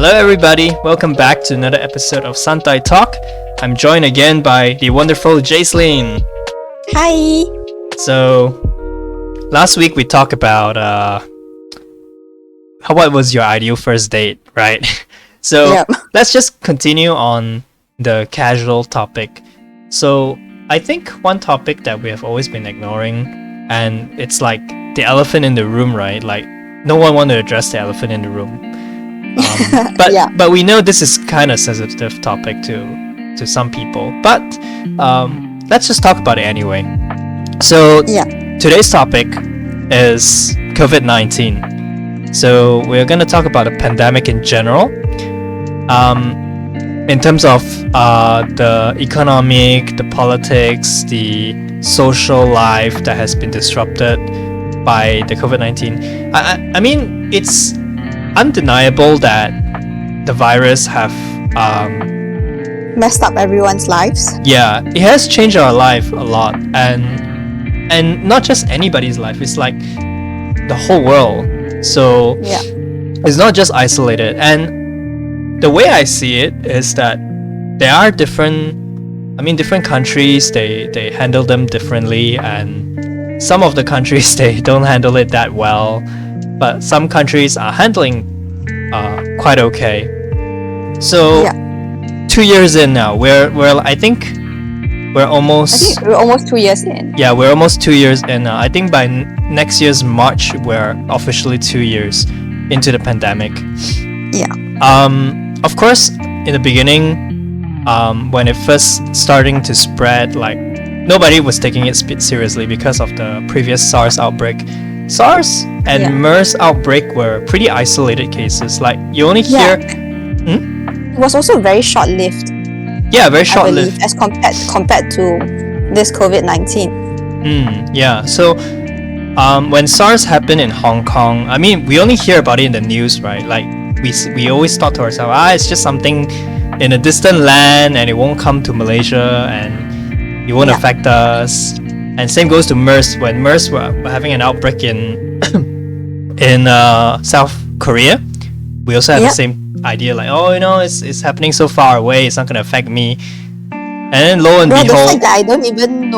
Hello everybody, welcome back to another episode of Santai Talk. I'm joined again by the wonderful Jacelyn. Hi! So, last week we talked about what was your ideal first date, right? So, Yep. let's just continue on the casual topic. So, I think one topic that we have always been ignoring, and it's like the elephant in the room, right? Like, no one want to address the elephant in the room. But we know this is kind of sensitive topic to some people. But let's just talk about it anyway. So today's topic is COVID-19. So we're gonna talk about the pandemic in general. In terms of the economic, the politics, the social life that has been disrupted by the COVID-19. I mean, it's undeniable that the virus have Messed up everyone's lives. yeah, it has changed our life a lot, and not just anybody's life, it's like the whole world. So it's not just isolated. And the way I see it is that there are different countries, they handle them differently, and some of the countries they don't handle it that well. But some countries are handling quite okay. So 2 years in now, I think we're almost 2 years in. Yeah, we're almost 2 years in now. I think by next year's March we're officially 2 years into the pandemic. Of course, in the beginning, when it first starting to spread, like nobody was taking it seriously because of the previous SARS outbreak. SARS and MERS outbreak were pretty isolated cases. Like you only hear. It was also very short-lived. Yeah, very short-lived as compared to this COVID-19. So when SARS happened in Hong Kong, I mean, we only hear about it in the news, right? Like we always thought to ourselves, it's just something in a distant land, and it won't come to Malaysia, and it won't affect us. And same goes to MERS. When MERS were having an outbreak in South Korea, we also had the same idea, like, it's happening so far away, it's not going to affect me. And then lo and behold, the fact that I didn't even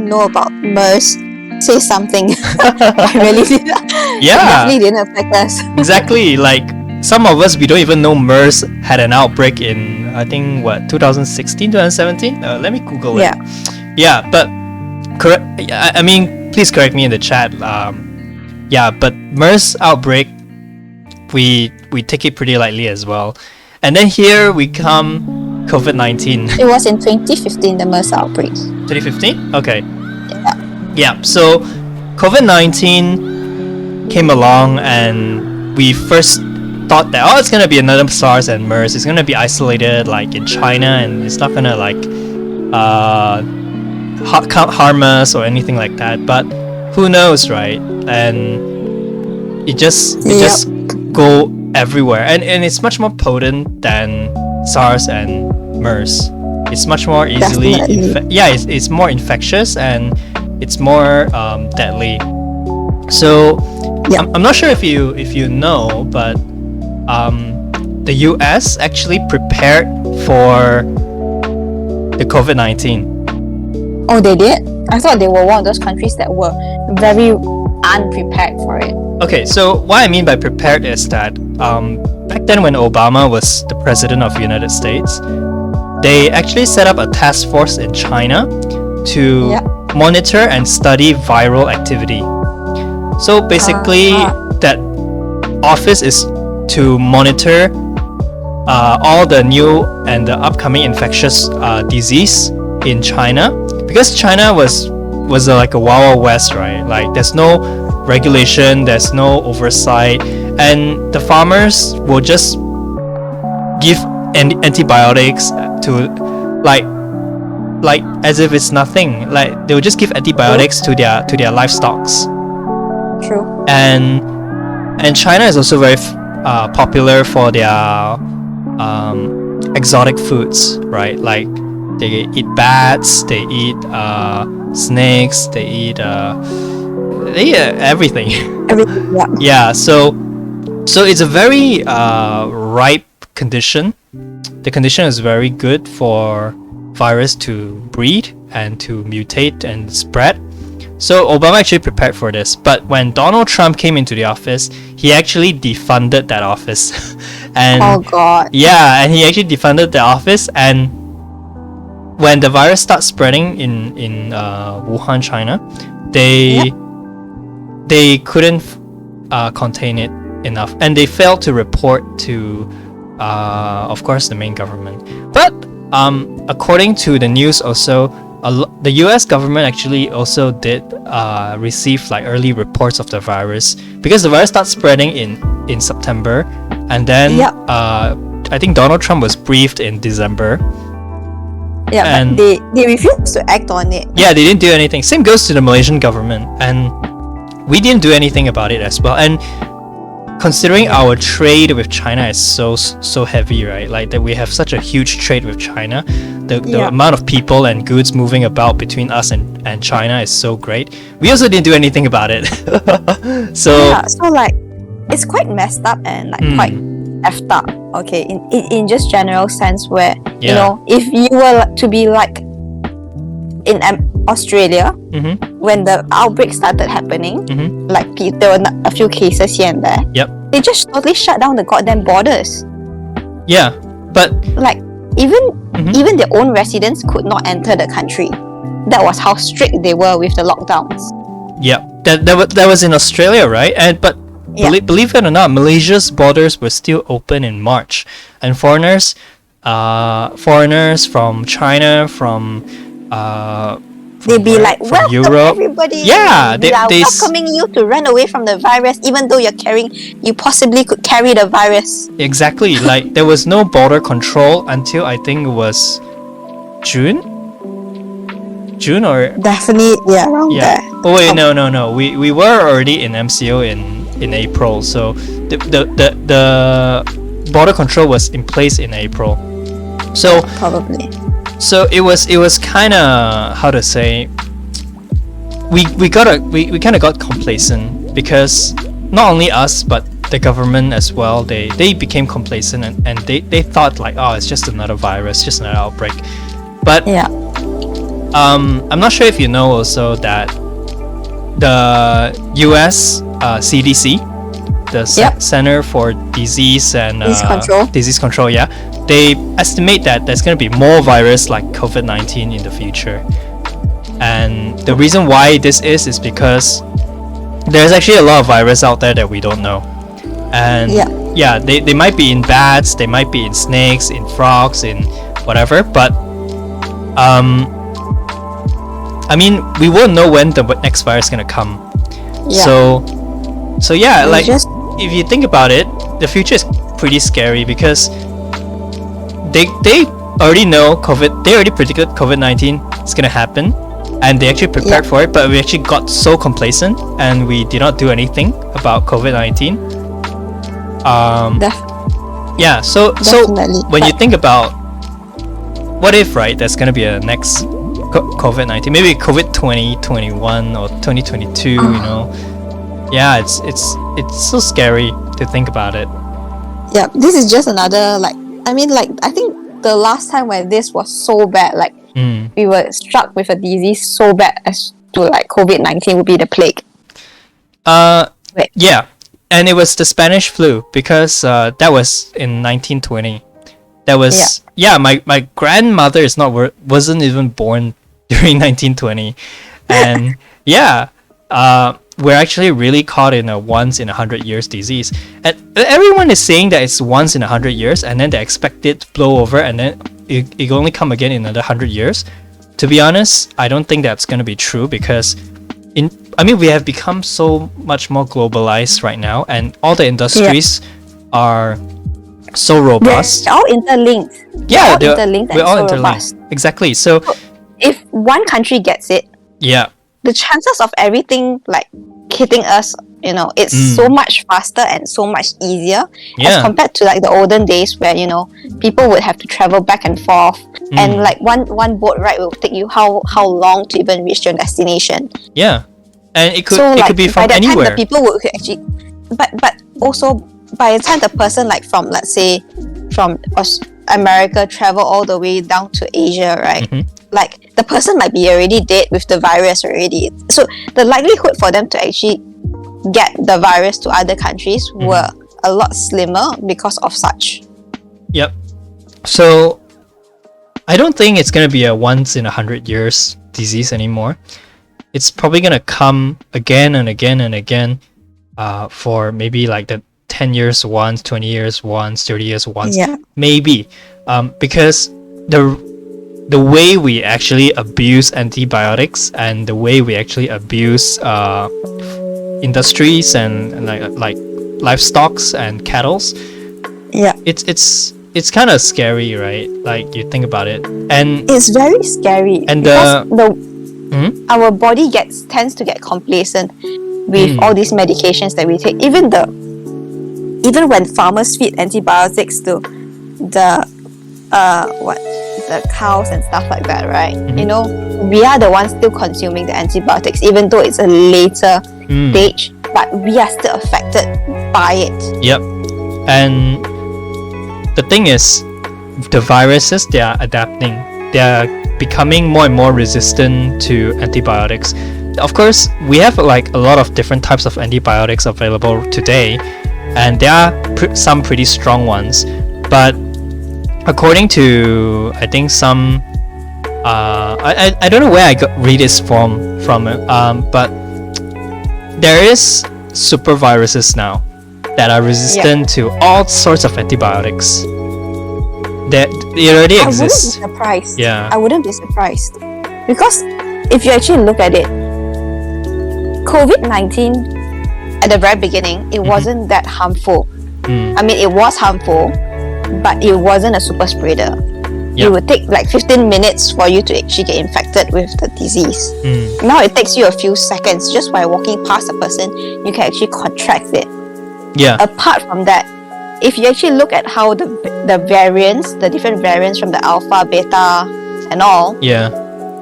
know about MERS says something. I really did. Yeah, it definitely didn't affect us. Exactly. Like some of us, we don't even know MERS had an outbreak in, I think, 2016, 2017. Let me Google it. Yeah, but correct. I mean, please correct me in the chat. But MERS outbreak, we take it pretty lightly as well. And then here we come COVID-19. It was in 2015, the MERS outbreak. 2015? Okay. Yeah. So COVID-19 came along, and we first thought that it's gonna be another SARS and MERS. It's gonna be isolated, like in China, and it's not gonna harm us or anything like that. But who knows, right? And it just go everywhere, and it's much more potent than SARS and MERS. It's much more easily it's more infectious, and it's more deadly. So I'm not sure if you know, but the US actually prepared for the COVID-19. Oh, they did? I thought they were one of those countries that were very unprepared for it. Okay, so what I mean by prepared is that back then when Obama was the president of the United States, they actually set up a task force in China to monitor and study viral activity. So basically, that office is to monitor all the new and the upcoming infectious disease in China, because China was like a wild west, right? Like there's no regulation, there's no oversight, and the farmers will just give antibiotics to like as if it's nothing. Like they will just give antibiotics to their livestock. True. And China is also very popular for their exotic foods, right? Like they eat bats, they eat snakes, they eat everything. Everything, Yeah, so So it's a very ripe condition. The condition is very good for virus to breed and to mutate and spread. So Obama actually prepared for this, but when Donald Trump came into the office, he actually defunded that office. And oh God. yeah, and he actually defunded the office, and when the virus starts spreading in Wuhan, China, they couldn't contain it enough, and they failed to report to of course the main government. But according to the news also, the US government actually also did receive like early reports of the virus, because the virus starts spreading in September, and then I think Donald Trump was briefed in December. Yeah, and but they refused to act on it. Yeah, they didn't do anything. Same goes to the Malaysian government, and we didn't do anything about it as well. And considering our trade with China is so heavy, right? Like that we have such a huge trade with China. The amount of people and goods moving about between us and China is so great. We also didn't do anything about it. So like it's quite messed up and like quite effed up. Okay, in just general sense, where you know, if you were to be like in Australia, when the outbreak started happening, like there were a few cases here and there. Yep. They just totally shut down the goddamn borders. Yeah, but like even their own residents could not enter the country. That was how strict they were with the lockdowns. Yeah, that was in Australia, right? And but believe it or not, Malaysia's borders were still open in March, and foreigners from China, from they'd be like, welcome Europe. Everybody. Yeah, they are welcoming you to run away from the virus, even though you possibly could carry the virus. Exactly. Like there was no border control until I think it was June or definitely around there. Oh wait, no. We were already in MCO in April, so the border control was in place in April. So probably. So it was kind of, how to say, we kind of got complacent, because not only us but the government as well, they became complacent, and they thought like, oh, it's just another virus, just another outbreak. But I'm not sure if you know also that the US CDC, the Center for Disease and Disease Control, they estimate that there's going to be more virus like COVID-19 in the future. And the reason why this is because there's actually a lot of virus out there that we don't know. And they might be in bats, they might be in snakes, in frogs, in whatever, but I mean, we won't know when the next virus is going to come. So like if you think about it, the future is pretty scary, because they already know they already predicted COVID-19 is gonna happen, and they actually prepared for it, but we actually got so complacent and we did not do anything about COVID-19. So when you think about what if, right, there's gonna be a next COVID-19, maybe COVID 2021 or 2022, you know. Yeah, it's so scary to think about it. Yeah, this is just another I think the last time when this was so bad, like we were struck with a disease so bad as to like COVID-19 would be the plague. Yeah, and it was the Spanish flu, because that was in 1920. That was my grandmother wasn't even born during 1920, and we're actually really caught in a once in 100 years disease, and everyone is saying that it's once in 100 years, and then they expect it to blow over, and then it only come again in another 100 years. To be honest, I don't think that's going to be true, because we have become so much more globalized right now, and all the industries are so robust. They're all interlinked. We're all interlinked. Robust. Exactly. So if one country gets it, the chances of everything like hitting us, you know, it's so much faster and so much easier as compared to like the olden days where, you know, people would have to travel back and forth, and like one boat ride will take you how long to even reach your destination. And it could be from by that anywhere. time the people would actually, but also by the time the person like from, let's say, from America travel all the way down to Asia, right? Like the person might be already dead with the virus already. So the likelihood for them to actually get the virus to other countries were a lot slimmer because of such. Yep. So I don't think it's going to be a once in 100 years disease anymore. It's probably going to come again and again and again for maybe like the 10 years once, 20 years once, 30 years once. Yeah. Maybe. Because the way we actually abuse antibiotics and the way we actually abuse industries and like livestocks and cattles, it's kind of scary, right? Like you think about it, and it's very scary. And our body tends to get complacent with all these medications that we take. Even when farmers feed antibiotics to the cows and stuff like that, right? You know, we are the ones still consuming the antibiotics, even though it's a later stage, but we are still affected by it. Yep. And the thing is, the viruses, they are adapting. They are becoming more and more resistant to antibiotics. Of course, we have like a lot of different types of antibiotics available today, and there are some pretty strong ones. But according to, I think some, I don't know where I read this from it, but there is super viruses now that are resistant to all sorts of antibiotics. That it already exists. I wouldn't be surprised. Yeah. I wouldn't be surprised. Because if you actually look at it, COVID-19, at the very beginning, it wasn't that harmful. I mean, it was harmful, but it wasn't a super spreader. It would take like 15 minutes for you to actually get infected with the disease. Now it takes you a few seconds. Just by walking past a person, you can actually contract it. Yeah. Apart from that, if you actually look at how the variants, the different variants from the alpha, beta, and all,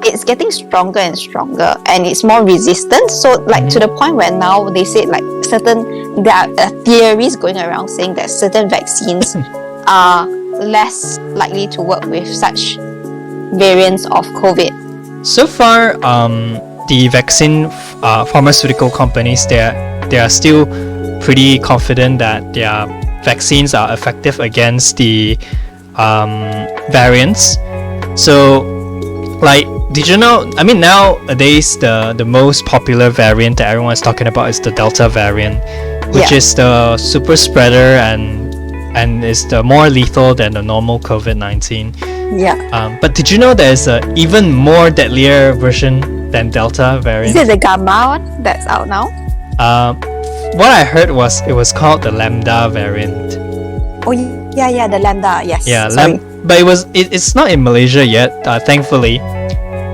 it's getting stronger and stronger, and it's more resistant. So, like to the point where now they say like there are theories going around saying that certain vaccines are less likely to work with such variants of COVID. So far, the vaccine pharmaceutical companies, they are still pretty confident that their vaccines are effective against the variants. So, like, did you know? I mean, nowadays the most popular variant that everyone is talking about is the Delta variant, which is the super spreader and is the more lethal than the normal COVID-19. But did you know there's a even more deadlier version than Delta variant? Is it the Gamma one that's out now? What I heard was it was called the Lambda variant. Oh yeah, the Lambda. Yes. Yeah, but it's not in Malaysia yet, thankfully.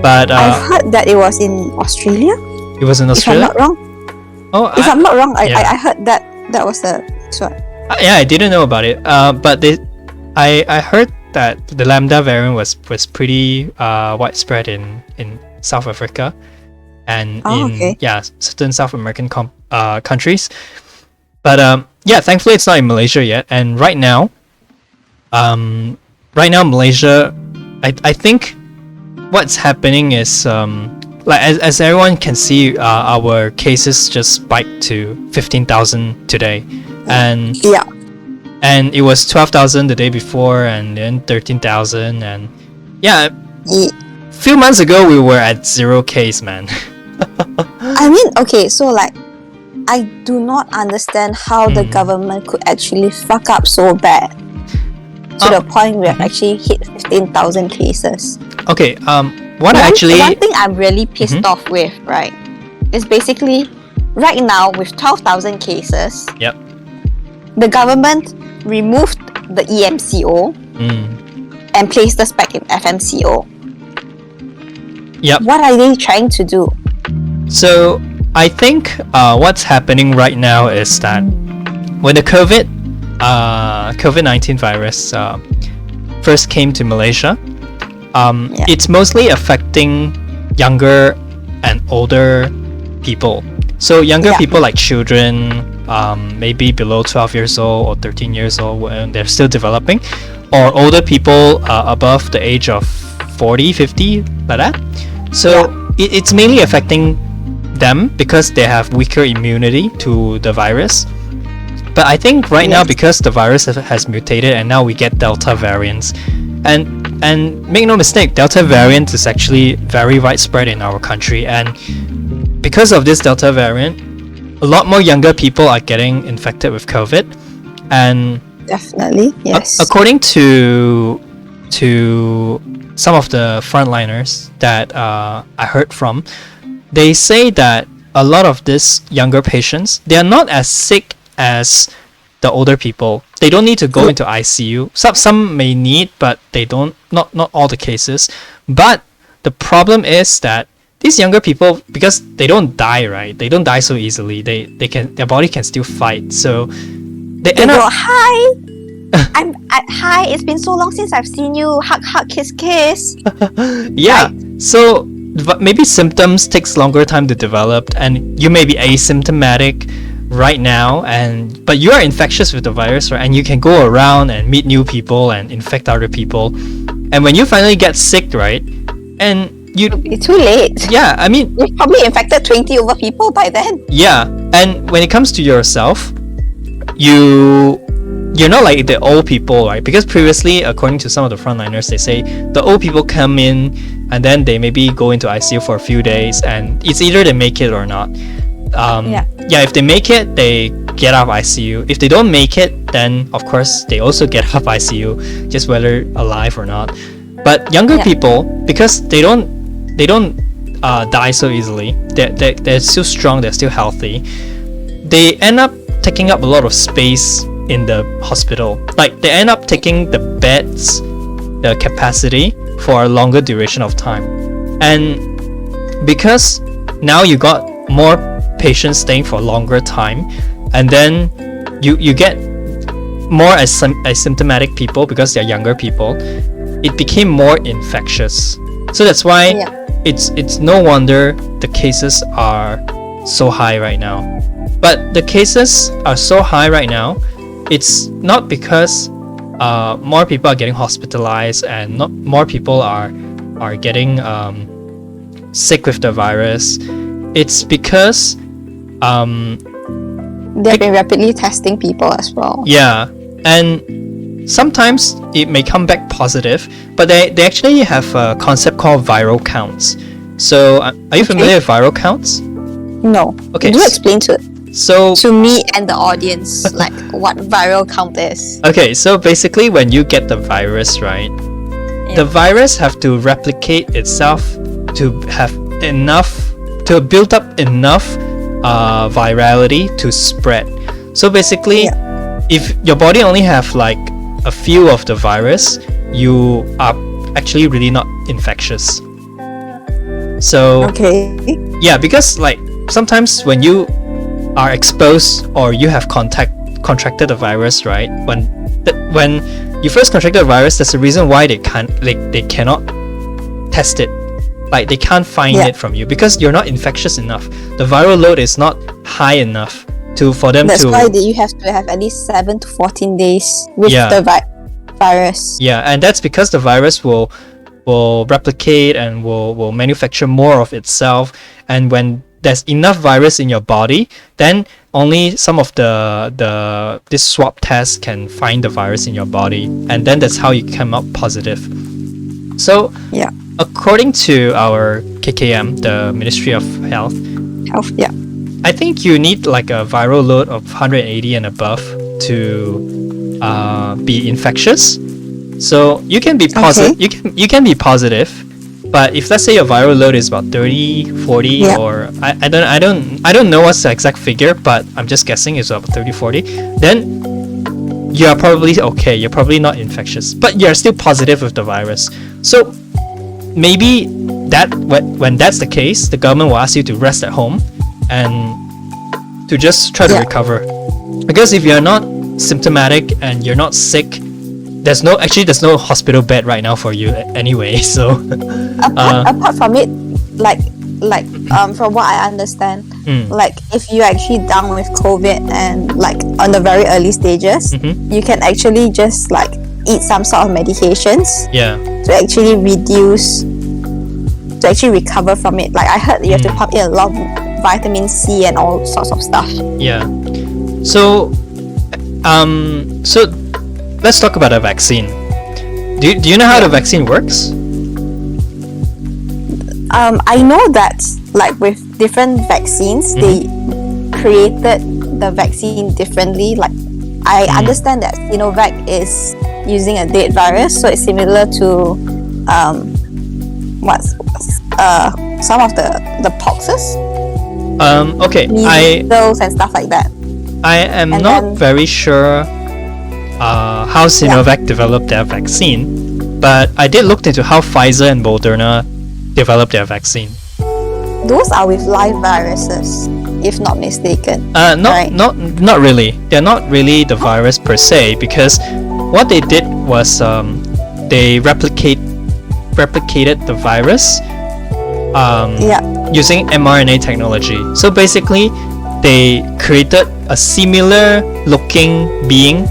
But I've heard that it was in Australia. It was in Australia. If I'm not wrong. Oh, I'm not wrong, I heard that was the one. Yeah, I didn't know about it. But I heard that the Lambda variant was pretty widespread in South Africa and certain South American countries. But thankfully it's not in Malaysia yet. And right now Malaysia, I think what's happening is like as everyone can see, our cases just spiked to 15,000 today. And it was 12,000 the day before, and then 13,000, and a few months ago we were at 0 case, man. I mean, okay, so like I do not understand how the government could actually fuck up so bad to the point where we actually hit 15,000 cases. Okay, one thing I'm really pissed off with, right, is basically right now with 12,000 cases. The government removed the EMCO and placed us back in FMCO. What are they trying to do? So I think what's happening right now is that when the COVID-19 virus first came to Malaysia, it's mostly affecting younger and older people. So younger people like children, maybe below 12 years old or 13 years old when they're still developing, or older people above the age of 40, 50, like that. So it's mainly affecting them because they have weaker immunity to the virus. But I think right now, because the virus has mutated and now we get Delta variants, and make no mistake, Delta variant is actually very widespread in our country, and because of this Delta variant, a lot more younger people are getting infected with COVID. And definitely, yes. According to some of the frontliners that I heard from, they say that a lot of these younger patients, they are not as sick as the older people. They don't need to go into ICU. Some may need, but they don't. Not all the cases. But the problem is that these younger people, because they don't die, right? They don't die so easily. Their body can still fight. So they end up. Hi. Hi. It's been so long since I've seen you. Hug, kiss. Yeah. Right. So maybe symptoms takes longer time to develop, and you may be asymptomatic right now, but you are infectious with the virus, right? And you can go around and meet new people and infect other people. And when you finally get sick, right? And it's too late. Yeah, I mean, you've probably infected 20 over people by then. Yeah, and when it comes to yourself, you're not like the old people, right? Because previously, according to some of the frontliners, they say the old people come in and then they maybe go into ICU for a few days, and it's either they make it or not. If they make it, they get out of ICU. If they don't make it, then of course they also get out of ICU, just whether alive or not. But younger people, because they don't die so easily, they're still strong, they're still healthy, they end up taking up a lot of space in the hospital. Like they end up taking the beds, the capacity for a longer duration of time. And because now you got more patients staying for a longer time, and then you get more asymptomatic people because they're younger people, it became more infectious. So that's why it's no wonder the cases are so high right now. But the cases are so high right now, it's not because more people are getting hospitalized and not more people are getting sick with the virus. It's because they've been rapidly testing people as well. Yeah, and sometimes it may come back positive, but they actually have a concept called viral counts. So are you familiar with viral counts? No. Okay. Do explain to me and the audience like what viral count is. Okay, so basically when you get the virus, right? Yeah. The virus have to replicate itself to have enough, to build up enough virality to spread. So basically, if your body only have like a few of the virus, you are actually really not infectious. So because like sometimes when you are exposed or you have contracted the virus, right? When you first contracted the virus, there's a reason why they cannot test it. Like they can't find it from you because you're not infectious enough. The viral load is not high enough for them. That's why you have to have at least 7 to 14 days with the virus. Yeah, and that's because the virus will replicate and will manufacture more of itself. And when there's enough virus in your body, then only some of this swab test can find the virus in your body, and then that's how you come out positive. So according to our KKM, the Ministry of Health, I think you need like a viral load of 180 and above to be infectious. So you can be positive. You can be positive, but if let's say your viral load is about 30, 40, or I don't know what's the exact figure, but I'm just guessing it's about 30, 40. Then you are probably okay. You're probably not infectious, but you're still positive with the virus. So maybe that when that's the case, the government will ask you to rest at home and to just try to recover. Because if you're not symptomatic and you're not sick, there's no hospital bed right now for you anyway. So apart from it, like like from what I understand, like if you're actually down with COVID and like on the very early stages, you can actually just like eat some sort of medications to actually recover from it. Like I heard you have to pump in a lot of vitamin C and all sorts of stuff. Yeah. So let's talk about a vaccine. Do you know how the vaccine works? I know that like with different vaccines, they created the vaccine differently. Like I understand that Sinovac is using a dead virus, so it's similar to some of the poxes. Okay. Measles and stuff like that. I am not very sure how Sinovac developed their vaccine, but I did look into how Pfizer and Moderna developed their vaccine. Those are with live viruses, if not mistaken. Not really. They're not really the virus per se, because what they did was they replicated the virus using mRNA technology. So basically, they created a similar looking being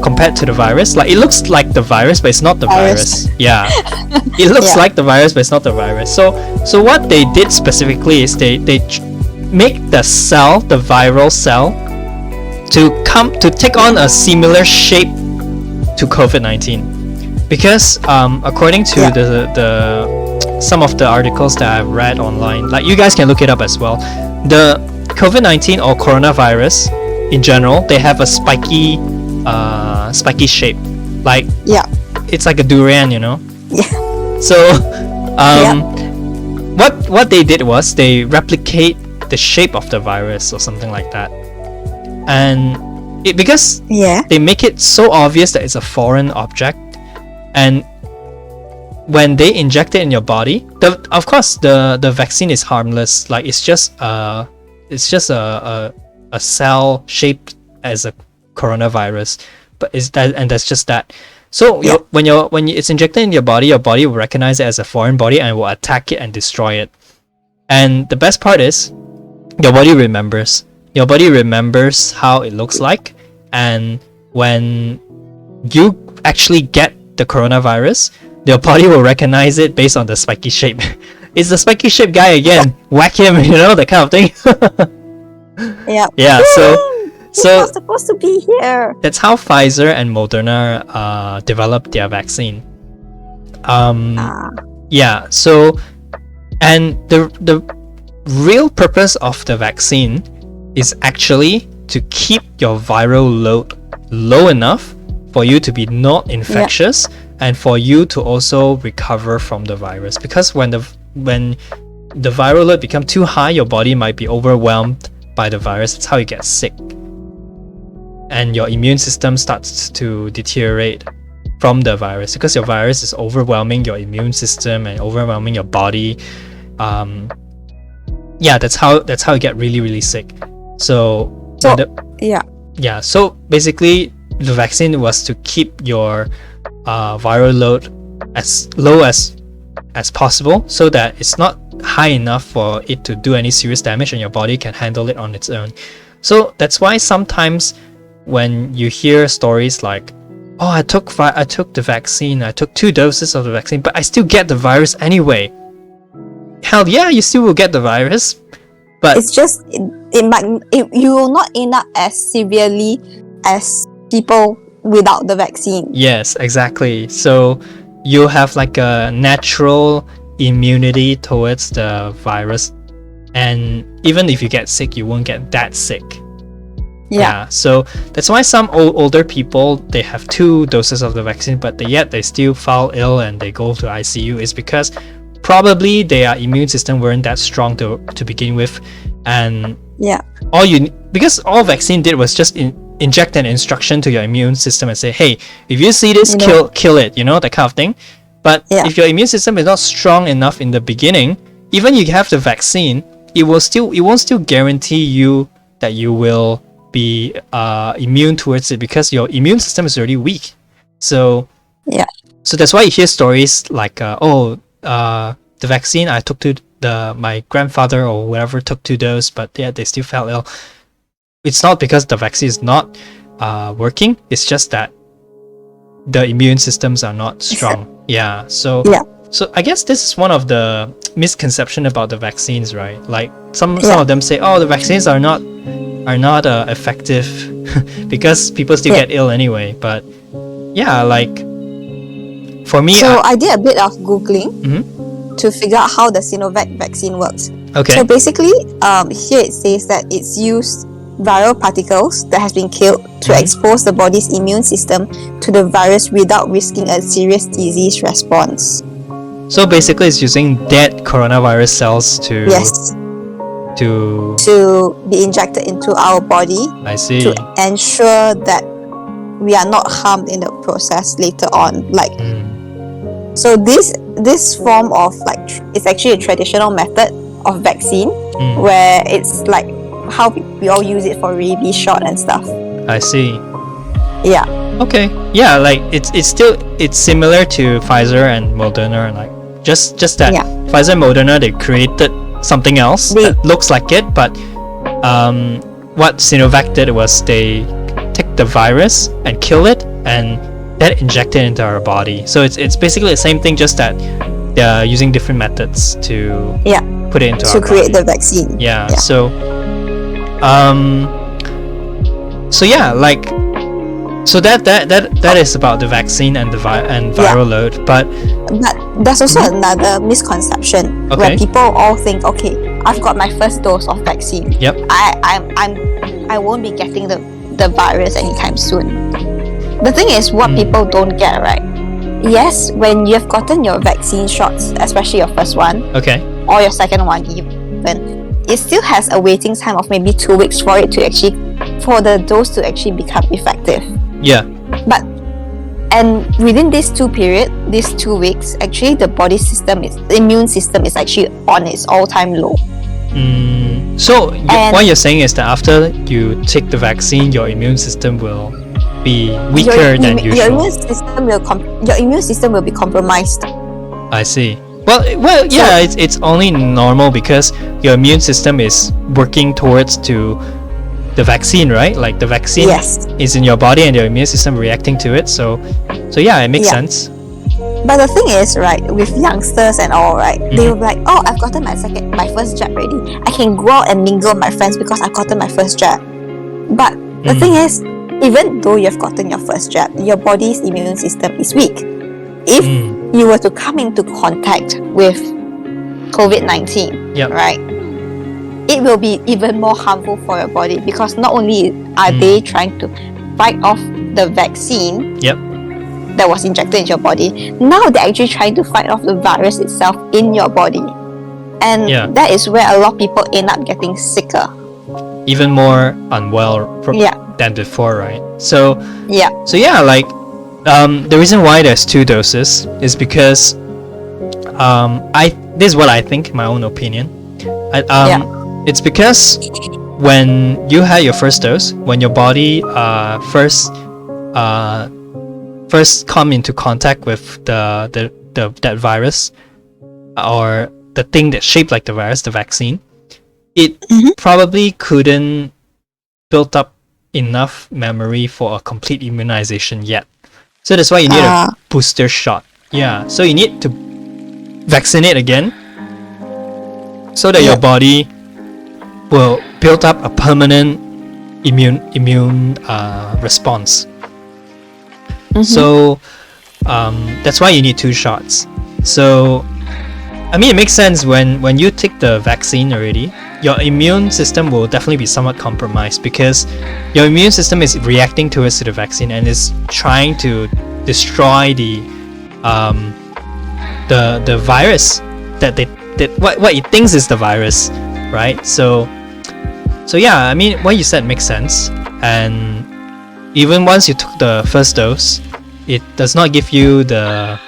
compared to the virus. Like it looks like the virus, but it's not the virus. Yeah, it looks like the virus, but it's not the virus. So what they did specifically is they make the cell, the viral cell, to take on a similar shape to COVID-19, because according to the some of the articles that I've read online, like you guys can look it up as well, the COVID-19 or coronavirus in general, they have a spiky shape, like it's like a durian, So what they did was they replicate the shape of the virus or something like that, and because they make it so obvious that it's a foreign object, and when they inject it in your body, of course the vaccine is harmless. Like it's just a cell shaped as a coronavirus, but that's just that. So when it's injected in your body will recognize it as a foreign body and will attack it and destroy it. And the best part is your body remembers. Your body remembers how it looks like, and when you actually get the coronavirus, your body will recognize it based on the spiky shape. It's the spiky shape guy again. Whack him, that kind of thing. Yeah. So not supposed to be here. That's how Pfizer and Moderna developed their vaccine. Yeah. So, and the real purpose of the vaccine is actually to keep your viral load low enough for you to be not infectious and for you to also recover from the virus. Because when the viral load becomes too high, your body might be overwhelmed by the virus. That's how you get sick, and your immune system starts to deteriorate from the virus, because your virus is overwhelming your immune system and overwhelming your body. That's how you get really, really sick. So basically the vaccine was to keep your viral load as low as possible, so that it's not high enough for it to do any serious damage and your body can handle it on its own. So that's why sometimes when you hear stories like, oh, I took the vaccine, I took 2 doses of the vaccine, but I still get the virus anyway. Hell yeah, you still will get the virus, but it's just you will not end up as severely as people without the vaccine. Yes, exactly. So you have like a natural immunity towards the virus, and even if you get sick, you won't get that sick. So that's why some older people, they have 2 doses of the vaccine, but yet they still fall ill and they go to ICU. Is because probably their immune system weren't that strong to begin with, and because all vaccine did was just inject an instruction to your immune system and say, hey, if you see this, kill it, that kind of thing. But if your immune system is not strong enough in the beginning, even you have the vaccine, it won't still guarantee you that you will be immune towards it, because your immune system is already weak. So that's why you hear stories like the vaccine, I took 2 my grandfather or whatever took 2 doses, but yeah, they still fell ill. It's not because the vaccine is not working. It's just that the immune systems are not strong. Yeah. So I guess this is one of the misconception about the vaccines, right? Like some of them say, oh, the vaccines are not effective because people still get ill anyway. But yeah, like for me, so I did a bit of Googling to figure out how the Sinovac vaccine works. Okay. So basically, here it says that it's used viral particles that has been killed to expose the body's immune system to the virus without risking a serious disease response. So basically, it's using dead coronavirus cells to be injected into our body. I see. To ensure that we are not harmed in the process later on. Like, so this form of it's actually a traditional method of vaccine where it's like how we all use it for rabies shot and stuff. I see. Yeah. Okay. Yeah, like it's similar to Pfizer and Moderna, like just that Pfizer and Moderna, they created something else that looks like it, but what Sinovac did was they take the virus and kill it and then inject it into our body. So it's basically the same thing, just that they're using different methods to put it into our body. To create the vaccine. Yeah. So so that is about the vaccine and the viral load, but there's also another misconception where people all think, okay, I've got my first dose of vaccine. Yep. I won't be getting the virus anytime soon. The thing is, what people don't get, right? Yes, when you've gotten your vaccine shots, especially your first one, or your second one even, it still has a waiting time of maybe 2 weeks for the dose to actually become effective. Yeah. And within these 2 weeks, actually the the immune system is actually on its all-time low. So what you're saying is that after you take the vaccine, your immune system will be weaker than usual. Your immune system will be compromised. I see. Well, yeah, it's only normal because your immune system is working towards to the vaccine, right? Like the vaccine is in your body and your immune system reacting to it. So yeah, it makes sense. But the thing is, right, with youngsters and all, right, they will be like, oh, I've gotten my first jab already. I can go out and mingle with my friends because I've gotten my first jab. But the thing is, even though you've gotten your first jab, your body's immune system is weak. If you were to come into contact with COVID-19, right, it will be even more harmful for your body, because not only are they trying to fight off the vaccine that was injected into your body, now they're actually trying to fight off the virus itself in your body. And that is where a lot of people end up getting sicker. Even more unwell than before, right? So like the reason why there's 2 doses is because this is what I think, my own opinion. It's because when you had your first dose, when your body first come into contact with that virus, or the thing that shaped like the virus, the vaccine, it probably couldn't build up enough memory for a complete immunization yet. So that's why you need a booster shot. Yeah, so you need to vaccinate again so that your body will build up a permanent immune response. So that's why you need 2 shots. So I mean, it makes sense when you take the vaccine already, your immune system will definitely be somewhat compromised, because your immune system is reacting towards the vaccine and is trying to destroy the virus that what it thinks is the virus, right? So yeah, I mean, what you said makes sense. And even once you took the first dose, it does not give you the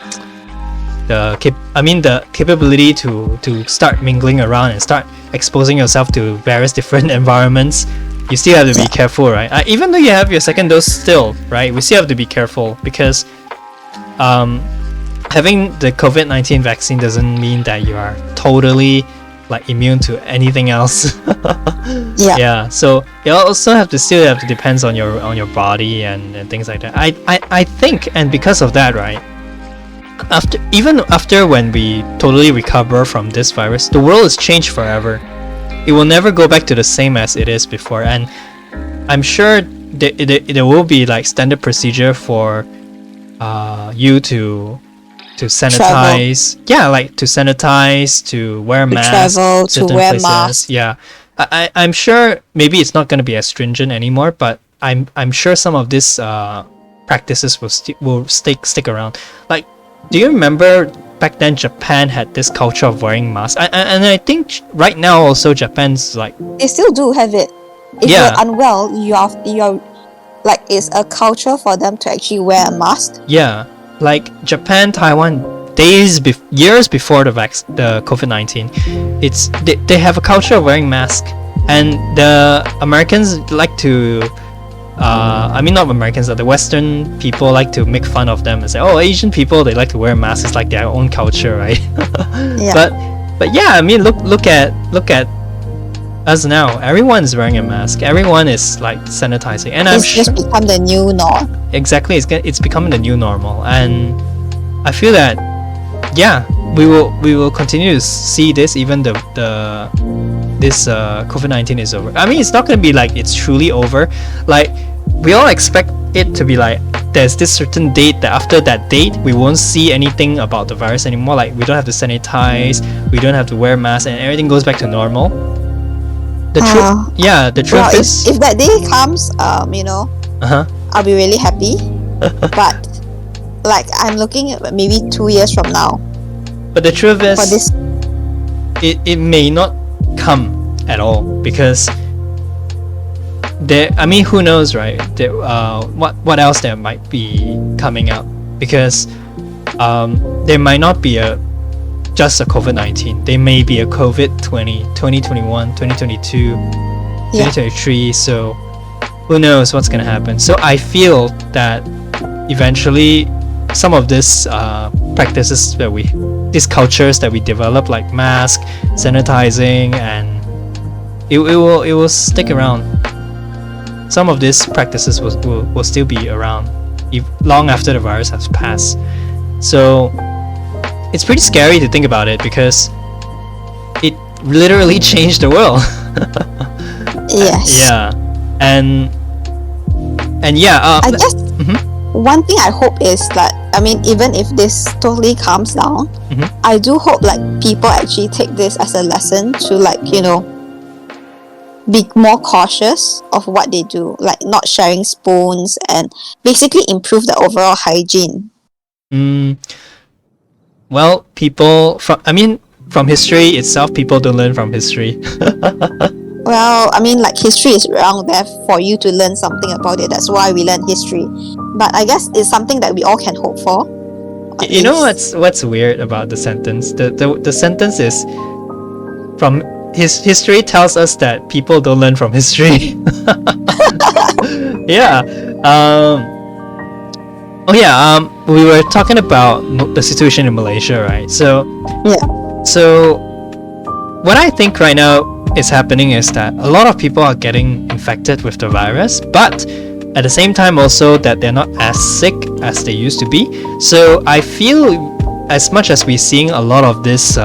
capability to start mingling around and start exposing yourself to various different environments. You still have to be careful, right? Even though you have your second dose still, right? We still have to be careful, because having the COVID-19 vaccine doesn't mean that you are totally like immune to anything else. Yeah. Yeah. So you also have to depends on your body and things like that. I think, and because of that, right? After when we totally recover from this virus, the world is changed forever. It will never go back to the same as it is before, and I'm sure there will be like standard procedure for you to sanitize. Yeah, like to sanitize, to wear masks, travel, to wear masks. Yeah, I'm sure maybe it's not going to be as stringent anymore, but I'm sure some of these practices will stick around. Like, do you remember back then Japan had this culture of wearing masks? And I think right now also Japan's like, they still do have it. If you're unwell, you're like, it's a culture for them to actually wear a mask. Yeah, like Japan, Taiwan, years before the COVID-19, they have a culture of wearing masks, and the Americans like to. I mean, not Americans, the Western people like to make fun of them and say, "Oh, Asian people, they like to wear masks. It's like their own culture, right?" Yeah. But yeah, I mean, look at us now. Everyone's wearing a mask. Everyone is like sanitizing, and it's just become the new norm. Exactly, it's becoming the new normal, and I feel that we will continue to see this even this COVID-19 is over. I mean, it's not going to be like it's truly over. Like, we all expect it to be like there's this certain date that after that date we won't see anything about the virus anymore. Like, we don't have to sanitize, we don't have to wear masks, and everything goes back to normal. The truth is, if that day comes, I'll be really happy. But like, I'm looking at maybe 2 years from now. But the truth is, it may not come at all, because I mean, who knows, right? What else there might be coming out, because there might not be just a COVID-19. There may be a COVID-20, 2021, 2022, 2023. So who knows what's gonna happen? So I feel that eventually some of this practices these cultures that we develop, like mask, sanitizing, and it will stick around. Some of these practices will still be around long after the virus has passed. So it's pretty scary to think about it, because it literally changed the world. Yes. Yeah, and yeah. I guess one thing I hope is that, I mean, even if this totally calms down, I do hope like people actually take this as a lesson to, like, be more cautious of what they do, like not sharing spoons, and basically improve the overall hygiene. Well, from history itself, people don't learn from history. Well, I mean, like, history is around there for you to learn something about it. That's why we learn history. But I guess it's something that we all can hope for. You know what's weird about the sentence? The sentence is, from history tells us that people don't learn from history. Yeah. We were talking about the situation in Malaysia, right? So what I think right now is happening is that a lot of people are getting infected with the virus, but at the same time also that they're not as sick as they used to be. So I feel, as much as we're seeing a lot of this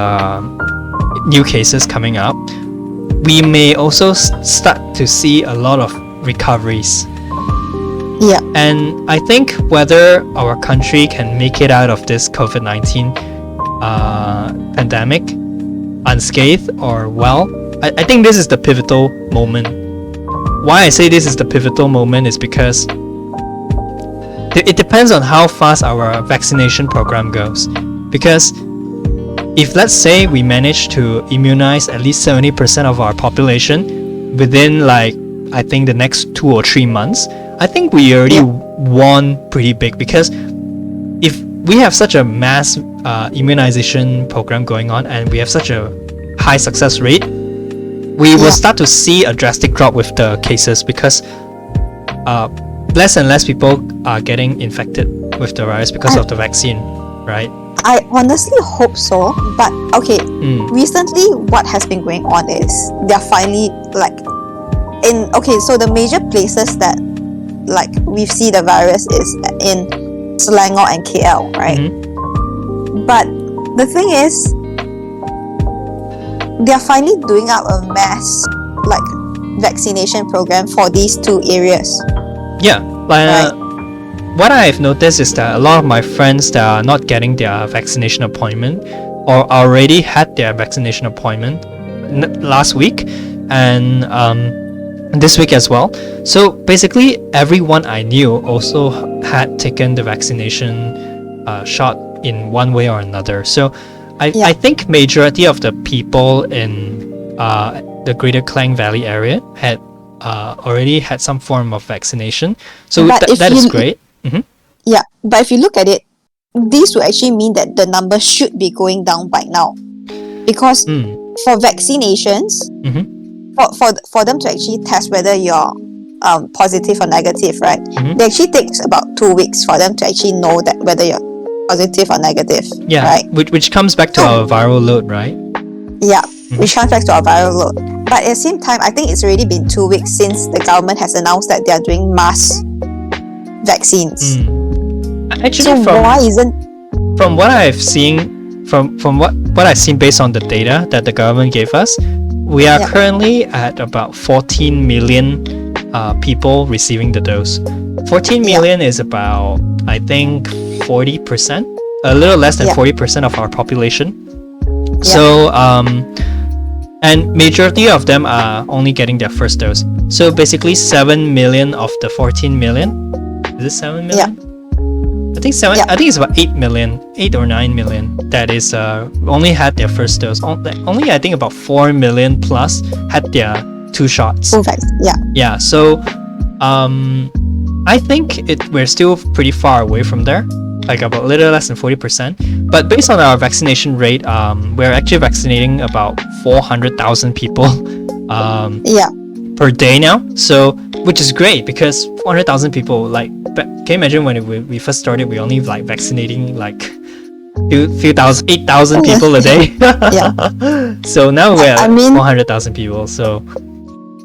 new cases coming up, we may also start to see a lot of recoveries. Yeah. And I think whether our country can make it out of this COVID-19 pandemic unscathed or well, I think this is the pivotal moment. Why I say this is the pivotal moment is because it depends on how fast our vaccination program goes. Because if, let's say, we manage to immunize at least 70% of our population within, like, I think the next 2 or 3 months, I think we already won pretty big. Because if we have such a mass immunization program going on, and we have such a high success rate, we will start to see a drastic drop with the cases, because less and less people are getting infected with the virus because of the vaccine, right? I honestly hope so, but okay. Recently, what has been going on is they're finally so the major places that like we see the virus is in Selangor and KL, right? But the thing is, they're finally doing up a mass like vaccination program for these two areas. Yeah, right? What I've noticed is that a lot of my friends that are not getting their vaccination appointment or already had their vaccination appointment last week and this week as well. So basically, everyone I knew also had taken the vaccination shot in one way or another. So I think majority of the people in the Greater Klang Valley area had already had some form of vaccination. So that is great. Yeah, but if you look at it, this would actually mean that the numbers should be going down by now, because for vaccinations, for them to actually test whether you're positive or negative, right? It actually takes about 2 weeks for them to actually know that whether you're positive or negative. Yeah, right? Which comes back to our viral load, right? Yeah, which comes back to our viral load. But at the same time, I think it's already been 2 weeks since the government has announced that they are doing mass vaccines. Actually, so why isn't? From what I've seen, from what I've seen based on the data that the government gave us, we are currently at about 14 million people receiving the dose. 14 million is about, I think, 40%, a little less than 40% of our population. So, and majority of them are only getting their first dose. So basically 7 million of the 14 million. Is it 7 million? I think it's about 8 or 9 million that is only had their first dose. Only I think about 4 million plus had their 2 shots. Yeah. So I think we're still pretty far away from there, like about a little less than 40%. But based on our vaccination rate, we're actually vaccinating about 400,000 people per day now. So, which is great because 400,000 people, like, can you imagine when we first started, we only like vaccinating like few thousand, 8,000 people a day. So now we're at 400,000 people. So,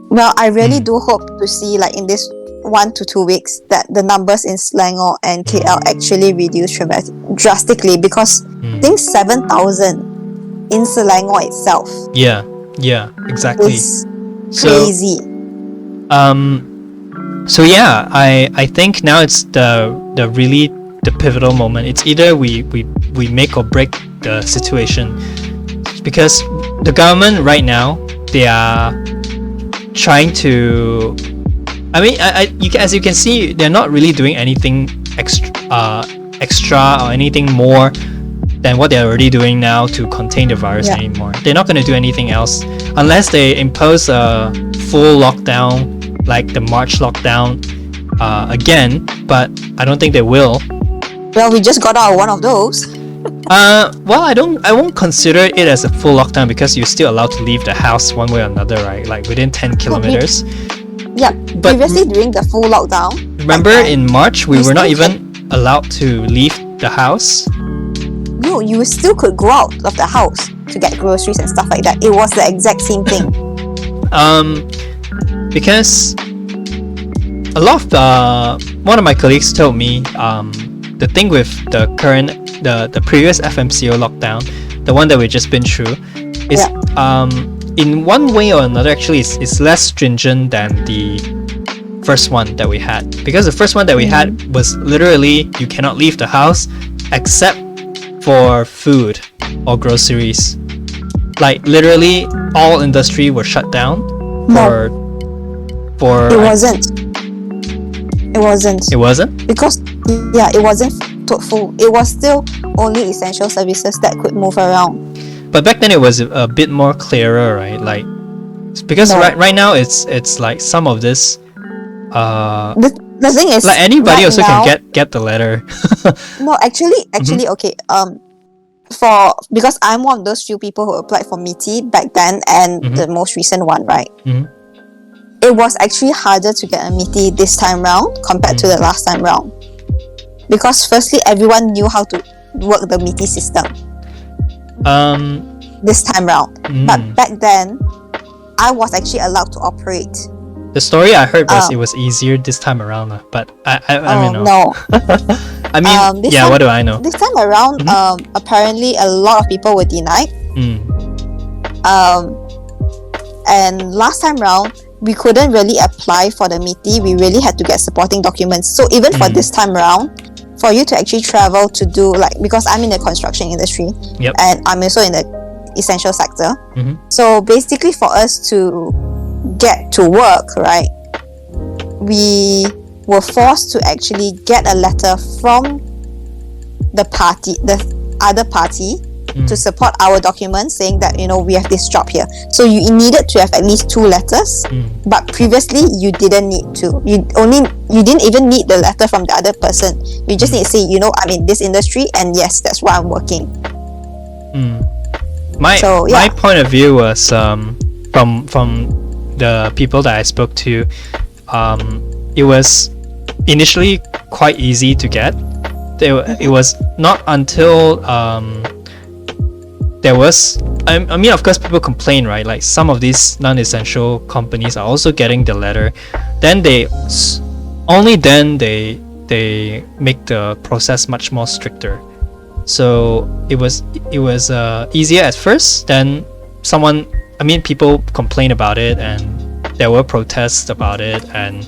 well, I really do hope to see like in this 1 to 2 weeks that the numbers in Selangor and KL actually reduce drastically, because I think 7,000 in Selangor itself. Yeah, exactly. It's crazy. So yeah, I think now it's the really the pivotal moment. It's either we make or break the situation, because the government right now, they are trying to, I mean, as you can see, they're not really doing anything extra or anything more than what they're already doing now to contain the virus anymore. They're not going to do anything else unless they impose a full lockdown, like the March lockdown again, but I don't think they will. Well, we just got out of one of those. Well, I won't consider it as a full lockdown, because you're still allowed to leave the house one way or another, right? Like within 10 kilometers. But previously during the full lockdown, remember in March we were not even allowed to leave the house. No, you still could go out of the house to get groceries and stuff like that. It was the exact same thing. Because a lot of one of my colleagues told me the thing with the previous FMCO lockdown, the one that we've just been through, is in one way or another actually it's less stringent than the first one that we had, because the first one that we had was literally you cannot leave the house except for food or groceries. Like literally all industry were shut down for it wasn't because it wasn't full. It was still only essential services that could move around. But back then it was a bit more clearer, right? Like, because right now it's like some of this the thing is, like anybody right also now, can get the letter. No, actually, okay. Because I'm one of those few people who applied for MITI back then, and the most recent one, right? It was actually harder to get a MITI this time round compared to the last time round, because firstly everyone knew how to work the MITI system. Um, this time round. But back then, I was actually allowed to operate. The story I heard was it was easier this time around, but I mean, no. I mean, yeah, what do I know? This time around, apparently a lot of people were denied. And last time round, we couldn't really apply for the MITI. We really had to get supporting documents. So even for this time around, for you to actually travel to do, like, because I'm in the construction industry, and I'm also in the essential sector. So basically for us to get to work, right, we were forced to actually get a letter from the other party to support our documents, saying that, you know, we have this job here. So you needed to have at least 2 letters, but previously you didn't need to. You didn't even need the letter from the other person. You just need to say, you know, I'm in this industry, and yes, that's why I'm working. My point of view was from the people that I spoke to, it was initially quite easy to get. It was not until there was, I mean, of course, people complain, right? Like some of these non-essential companies are also getting the letter. Then only then they make the process much more stricter. So it was easier at first. Then people complained about it, and there were protests about it, and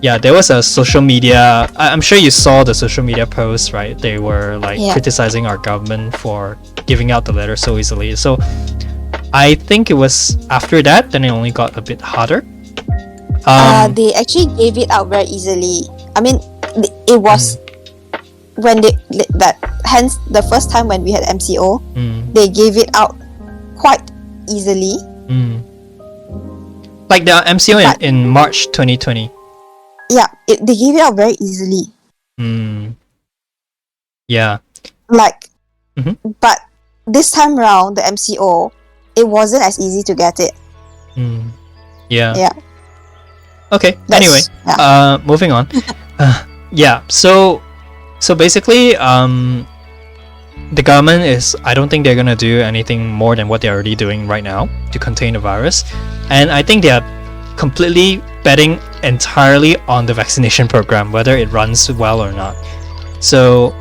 there was a social media. I'm sure you saw the social media posts, right? They were like criticizing our government for giving out the letter so easily. So I think it was after that, then it only got a bit harder. They actually gave it out very easily. I mean, it was when hence the first time when we had MCO, they gave it out quite easily. Like the MCO in March 2020. Yeah, they gave it out very easily. Yeah. Like, but this time around, the MCO, it wasn't as easy to get it. Yeah. Okay. Anyway, moving on. So basically, the government I don't think they're gonna do anything more than what they're already doing right now to contain the virus, and I think they are completely betting entirely on the vaccination program, whether it runs well or not. So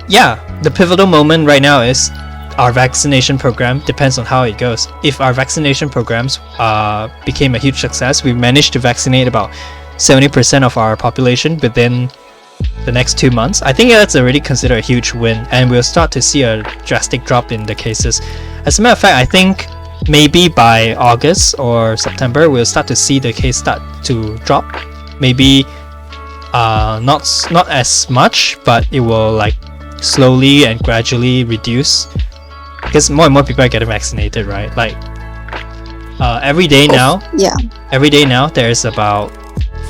the pivotal moment right now is our vaccination program. Depends on how it goes. If our vaccination programs became a huge success, we managed to vaccinate about 70% of our population within the next 2 months, I think that's already considered a huge win, and we'll start to see a drastic drop in the cases. As a matter of fact, I think maybe by August or September we'll start to see the case start to drop. Maybe not as much, but it will like slowly and gradually reduce, because more and more people are getting vaccinated, right? Like every day now there's about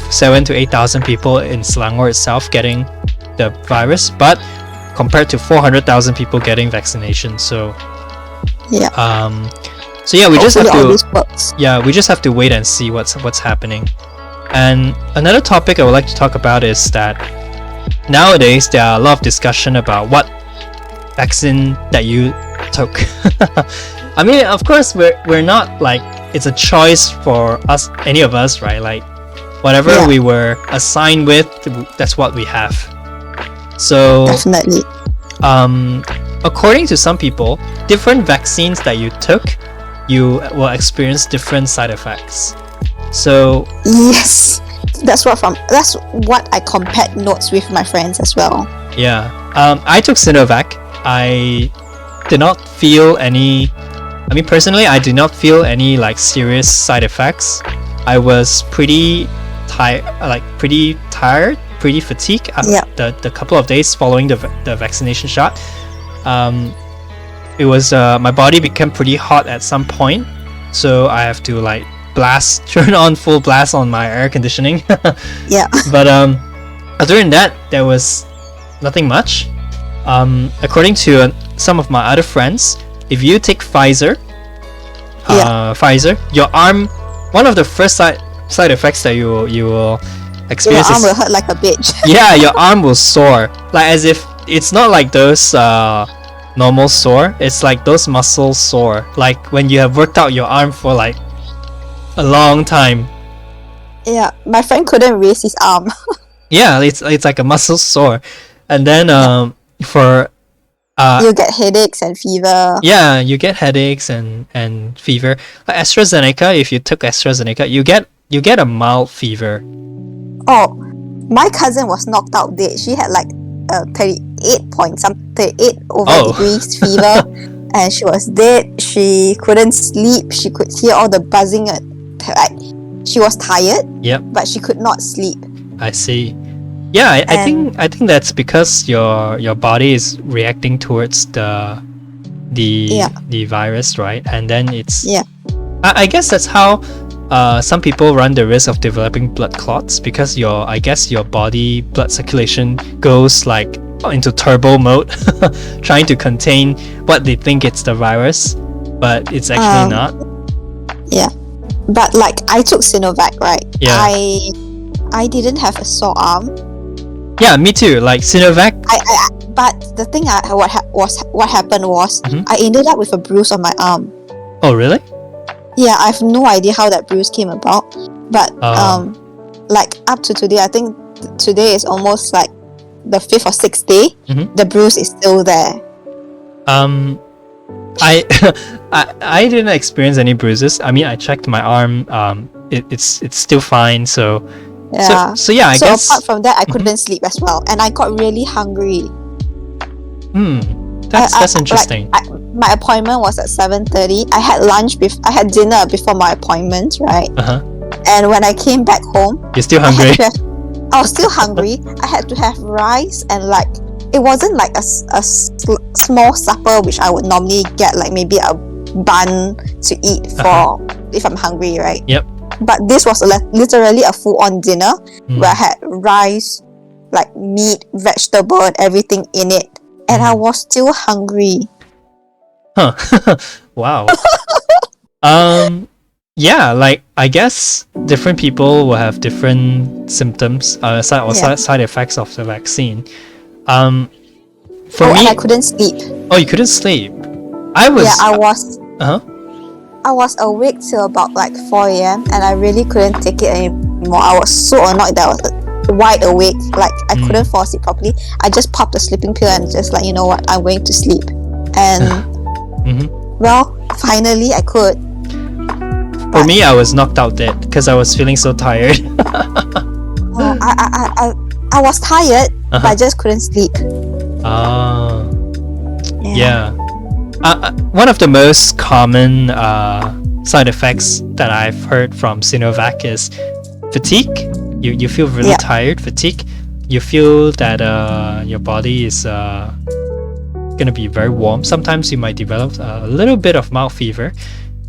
7,000 to 8,000 people in Selangor itself getting the virus, but compared to 400,000 people getting vaccination. So we just have to wait and see what's happening. And another topic I would like to talk about is that nowadays there are a lot of discussion about what vaccine that you took. I mean, of course we're not like it's a choice for us, any of us, right? Like whatever we were assigned with, that's what we have. So definitely. According to some people, different vaccines that you took, you will experience different side effects. So yes, that's what I compared notes with my friends as well. Yeah. I took Sinovac. I did not feel any. I mean, personally, I did not feel any like serious side effects. I was pretty tired, pretty fatigued the couple of days following the vaccination shot. It was my body became pretty hot at some point, so I have to like turn on full blast on my air conditioning. But other than that, there was nothing much. According to some of my other friends, if you take Pfizer, your arm, one of the first side effects that you will experience, your arm will hurt like a bitch. Yeah, your arm will sore, like as if it's not like those normal sore. It's like those muscle sore, like when you have worked out your arm for like a long time. Yeah, my friend couldn't raise his arm. Yeah, it's like a muscle sore, and then for you get headaches and fever. Yeah, you get headaches and fever. Like AstraZeneca, if you took AstraZeneca, you get a mild fever. Oh, my cousin was knocked out dead. She had like 38 over degrees fever, and she was dead. She couldn't sleep. She could hear all the buzzing. Like, she was tired. Yep. But she could not sleep. I see. Yeah, I think that's because your body is reacting towards the virus, right? And then it's I guess that's how some people run the risk of developing blood clots, because your body blood circulation goes like into turbo mode, trying to contain what they think it's the virus, but it's actually not. Yeah, but like I took Sinovac, right? Yeah. I didn't have a sore arm. Yeah, me too. Like Sinovac. But the thing what happened was I ended up with a bruise on my arm. Oh, really? Yeah, I have no idea how that bruise came about. But like up to today, I think today is almost like the 5th or 6th day. The bruise is still there. I didn't experience any bruises. I mean, I checked my arm. It's still fine. So yeah. So yeah, I guess. So apart from that, I couldn't sleep as well, and I got really hungry. That's interesting. My appointment was at 7:30. I had I had dinner before my appointment, right? And when I came back home, you're still hungry. I was still hungry. I had to have rice, and like it wasn't like a small supper which I would normally get, like maybe a bun to eat for if I'm hungry, right? Yep. But this was literally a full-on dinner where I had rice, like meat, vegetable, and everything in it, and I was still hungry. Huh. Wow. Yeah, like I guess different people will have different symptoms, side effects of the vaccine. For me, and I couldn't sleep. Oh, you couldn't sleep. I was. I was awake till about like 4 a.m. and I really couldn't take it anymore. I was so annoyed that I was wide awake. Like I couldn't fall asleep properly. I just popped a sleeping pill and just like, you know what, I'm going to sleep. And well, finally I could. For me, I was knocked out dead because I was feeling so tired. I was tired, but I just couldn't sleep. Yeah. One of the most common side effects that I've heard from Sinovac is fatigue. You feel really tired, fatigue. You feel that your body is gonna be very warm. Sometimes you might develop a little bit of mild fever,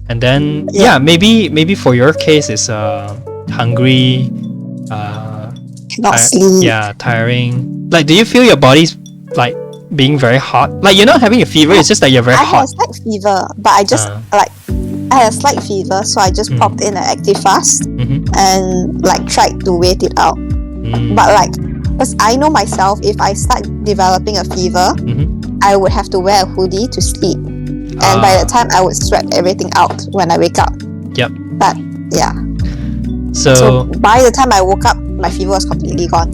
and then maybe for your case it's hungry, cannot sleep. Yeah, tiring. Like, do you feel your body's like being very hot? Like you're not having a fever, it's just that you're very hot. I had a slight fever, but I just I had a slight fever, so I just popped in an active fast and like tried to wait it out. But like, because I know myself, if I start developing a fever, I would have to wear a hoodie to sleep, and by the time I would sweat everything out when I wake up. Yep. But yeah. So by the time I woke up, my fever was completely gone.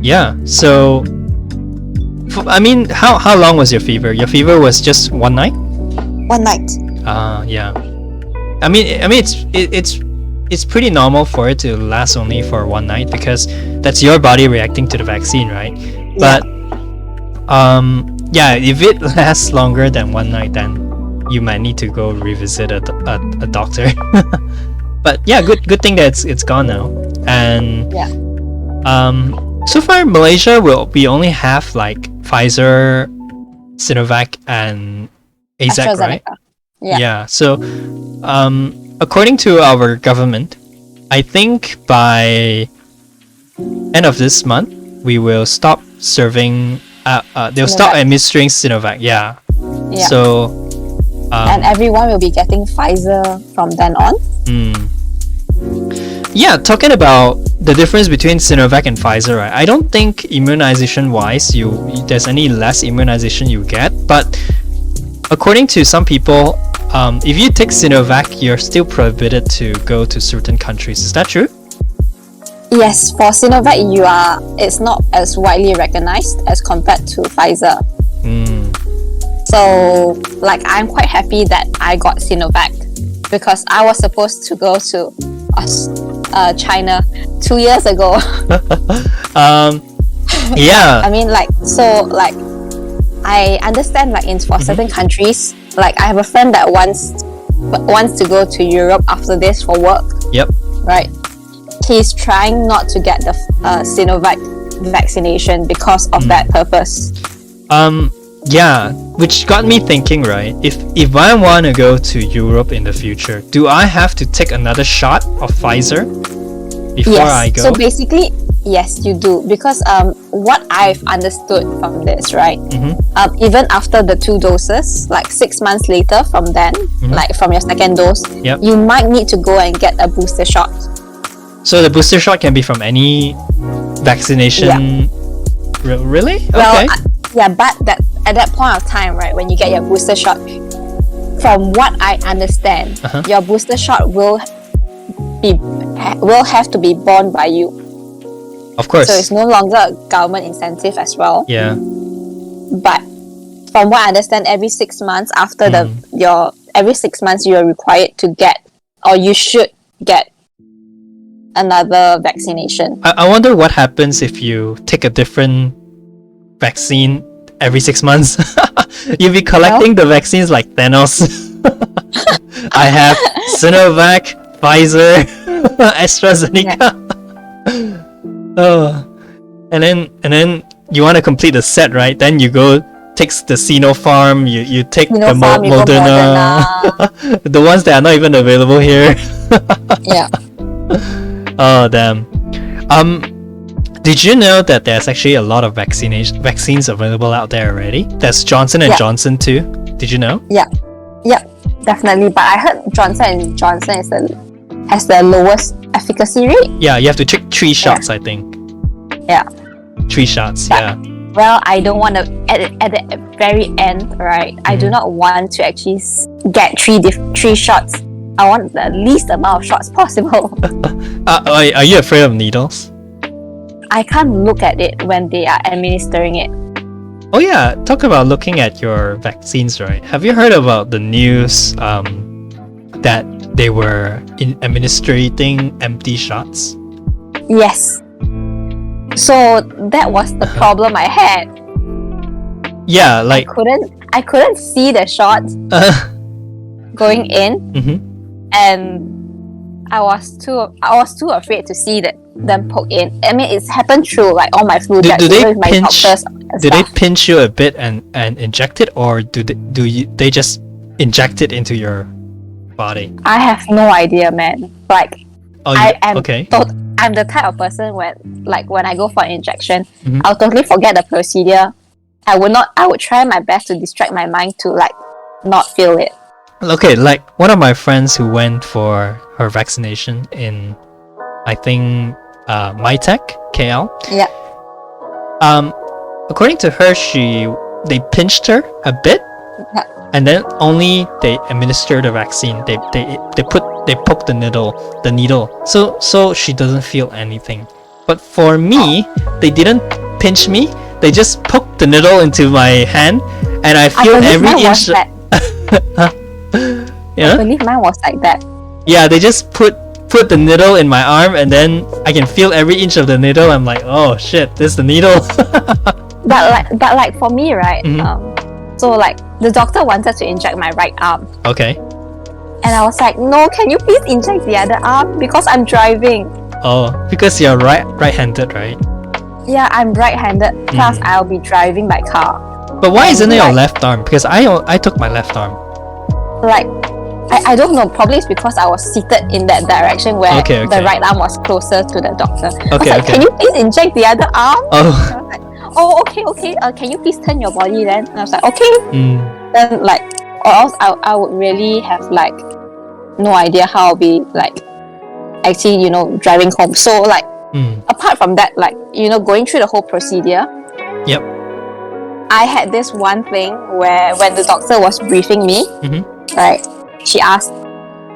Yeah. So I mean, how long was your fever? Your fever was just one night? One night. Yeah. I mean it's pretty normal for it to last only for one night because that's your body reacting to the vaccine, right? But if it lasts longer than one night, then you might need to go revisit a doctor. But yeah, good thing that it's gone now. And so far Malaysia we only have like Pfizer, Sinovac, and AZ, right? Yeah. So according to our government, I think by end of this month we will stop serving they'll stop administering Sinovac. Yeah. So and everyone will be getting Pfizer from then on. Yeah, talking about the difference between Sinovac and Pfizer, right? I don't think immunization-wise, there's any less immunization you get. But according to some people, if you take Sinovac, you're still prohibited to go to certain countries. Is that true? Yes, for Sinovac, it's not as widely recognized as compared to Pfizer. So, like, I'm quite happy that I got Sinovac because I was supposed to go to China 2 years ago. Yeah. I mean, I understand, for certain countries, I have a friend that wants to go to Europe after this for work. Yep. Right. He's trying not to get the Sinovac vaccination because of that purpose. Yeah, which got me thinking, right? If I want to go to Europe in the future, do I have to take another shot of Pfizer before I go? So basically, yes, you do. Because what I've understood from this, right? Even after the 2 doses, 6 months later from then, from your second dose, you might need to go and get a booster shot. So the booster shot can be from any vaccination? Yeah. Really? Well, okay. But at that point of time, right, when you get your booster shot, from what I understand, your booster shot will have to be borne by you. Of course. So it's no longer a government incentive as well. Yeah. But from what I understand, every 6 months after every 6 months you are required to get, or you should get, another vaccination. I wonder what happens if you take a different vaccine every 6 months. You'll be collecting the vaccines like Thanos. I have Sinovac, Pfizer, AstraZeneca. And then you want to complete the set, right? Then you go take the Sinopharm, you take the Moderna. The ones that are not even available here. Yeah. Oh damn. Did you know that there's actually a lot of vaccines available out there already? There's Johnson & Johnson too. Did you know? Yeah, definitely. But I heard Johnson & Johnson has the lowest efficacy rate. Yeah, you have to take 3 shots, I think. Yeah. 3 shots, but, well, I don't want to, at the very end, right? I do not want to actually get 3 shots. I want the least amount of shots possible. Are you afraid of needles? I can't look at it when they are administering it. Oh yeah, talk about looking at your vaccines, right? Have you heard about the news that they were administering empty shots? Yes. So that was the problem I had. Yeah, I couldn't see the shots going in. And I was too afraid to see them poke in. I mean, it's happened through all my flu jabs with my doctors. Do they pinch you a bit and inject it, or they just inject it into your body? I have no idea, man. I'm the type of person when I go for an injection, I'll totally forget the procedure. I would try my best to distract my mind to not feel it. Okay, one of my friends who went for her vaccination in, I think, MyTech, KL. Yeah. According to her, they pinched her a bit, and then only they administered the vaccine. They poked the needle, so she doesn't feel anything. But for me, they didn't pinch me. They just poked the needle into my hand, and I feel every inch. I believe mine was like that. Yeah, they just put the needle in my arm, and then I can feel every inch of the needle. I'm like, oh shit, this is the needle. but for me, right? So the doctor wanted to inject my right arm. Okay. And I was like, no, can you please inject the other arm because I'm driving. Oh, because you're right-handed, right? Yeah, I'm right-handed. Plus, I'll be driving by car. But why isn't it your left arm? Because I took my left arm. I don't know. Probably it's because I was seated in that direction where the right arm was closer to the doctor. Can you please inject the other arm? Oh. Okay. Can you please turn your body then? And I was like, okay. Then or else I would really have no idea how I'll be actually driving home. So Apart from that, like, going through the whole procedure. Yep. I had this one thing where when the doctor was briefing me, right, she asked,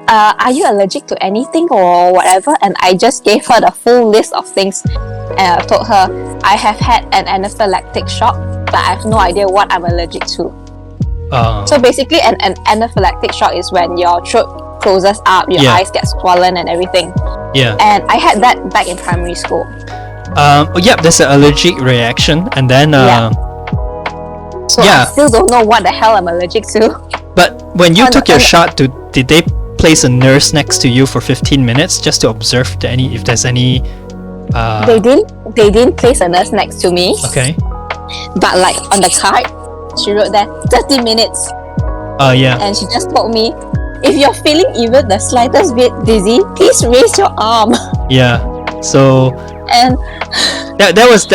are you allergic to anything or whatever? And I just gave her the full list of things. And I told her, I have had an anaphylactic shock, but I have no idea what I'm allergic to. So basically, an anaphylactic shock is when your throat closes up, your eyes get swollen and everything. Yeah. And I had that back in primary school. There's an allergic reaction, and then so I still don't know what the hell I'm allergic to. But when you took your shot, did they place a nurse next to you for 15 minutes just to observe if there's any? They didn't place a nurse next to me. Okay. But like on the card, she wrote there 30 minutes. And she just told me, if you're feeling even the slightest bit dizzy, please raise your arm. Yeah. So. And that was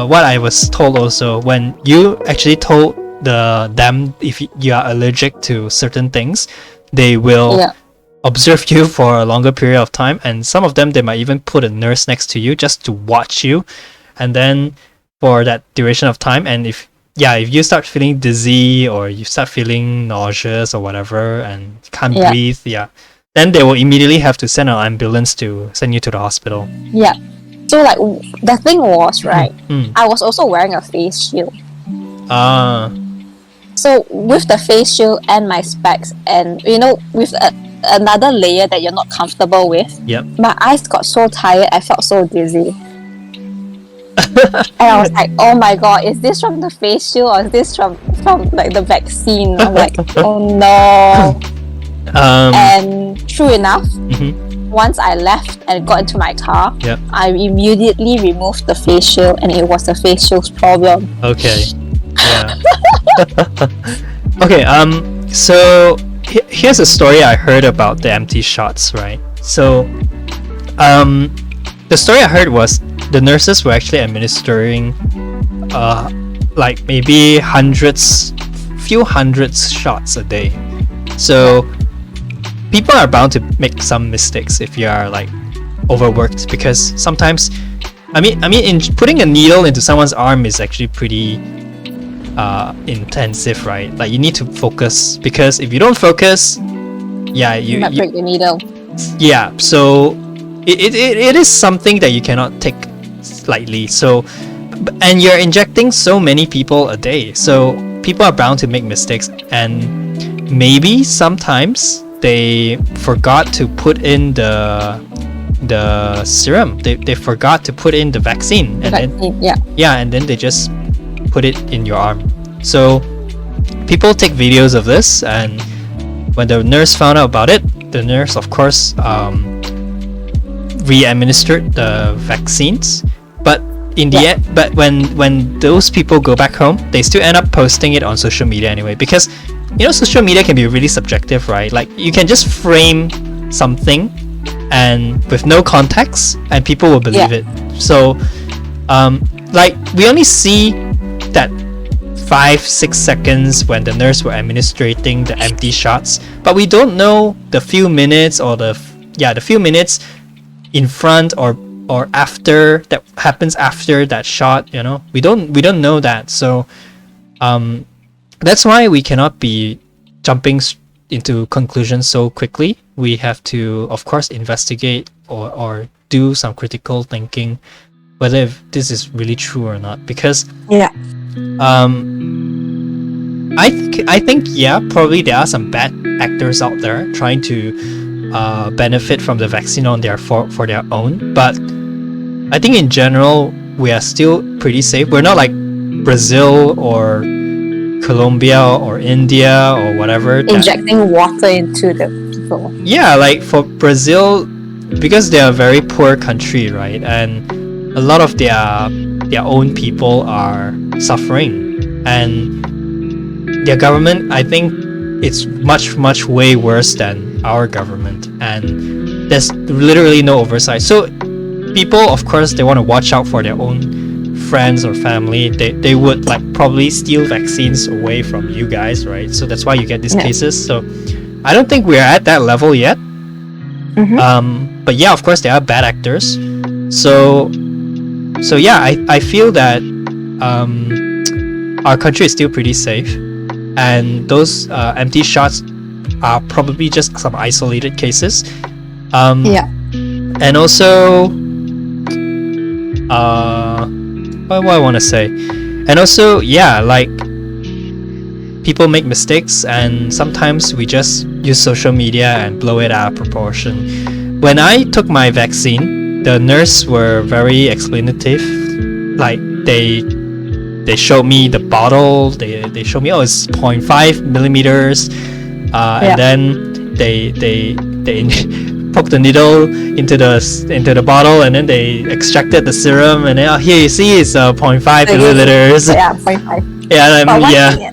what I was told also. When you actually told them if you are allergic to certain things, they will observe you for a longer period of time, and some of them they might even put a nurse next to you just to watch you, and then for that duration of time. And if you start feeling dizzy or you start feeling nauseous or whatever and can't breathe, then they will immediately have to send an ambulance to send you to the hospital. Yeah. So like the thing was, right, I was also wearing a face shield. So with the face shield and my specs, and with another layer that you're not comfortable with, my eyes got so tired, I felt so dizzy. And I was like, oh my god, is this from the face shield or is this from like the vaccine? I'm like, oh no. And true enough, once I left and got into my car, I immediately removed the face shield, and it was the face shield's problem. Okay. Yeah. Okay. So here's a story I heard about the empty shots, right? So, the story I heard was the nurses were actually administering, like maybe few hundreds shots a day. So people are bound to make some mistakes if you are like overworked, because sometimes, I mean, in putting a needle into someone's arm is actually pretty intensive, right? Like you need to focus, because if you don't focus, you might break the needle. Yeah, so it is something that you cannot take lightly. So, and you're injecting so many people a day, so people are bound to make mistakes, and maybe sometimes they forgot to put in the serum. They forgot to put in the vaccine, and then they just put it in your arm. So people take videos of this, and when the nurse found out about it, the nurse of course re-administered the vaccines, but in the end, but when those people go back home, they still end up posting it on social media anyway, because social media can be really subjective, right? Like you can just frame something and with no context, and people will believe it. So like we only see that 5-6 seconds when the nurse were administrating the empty shots, but we don't know the few minutes or the few minutes in front or after that happens after that shot. We don't know that. So that's why we cannot be jumping into conclusions so quickly. We have to, of course, investigate or do some critical thinking whether if this is really true or not, because I think probably there are some bad actors out there trying to benefit from the vaccine on for their own, but I think in general we are still pretty safe. We're not like Brazil or Colombia or India or whatever injecting water into the people. Like for Brazil, because they are a very poor country, right, and a lot of their own people are suffering, and their government, I think it's much way worse than our government, and there's literally no oversight. So people, of course, they want to watch out for their own friends or family. They would like probably steal vaccines away from you guys, right? So that's why you get these cases. So I don't think we're at that level yet. But of course there are bad actors, So yeah, I feel that our country is still pretty safe, and those empty shots are probably just some isolated cases. And also, what do I want to say? And also, yeah, like, people make mistakes, and sometimes we just use social media and blow it out of proportion. When I took my vaccine, the nurse were very explanative. Like, they showed me the bottle. They showed me, oh, it's 0.5 millimeters, and then they poked the needle into the bottle, and then they extracted the serum, and then, oh, here you see, it's 0.5 milliliters. Yeah, 0.5. Yeah,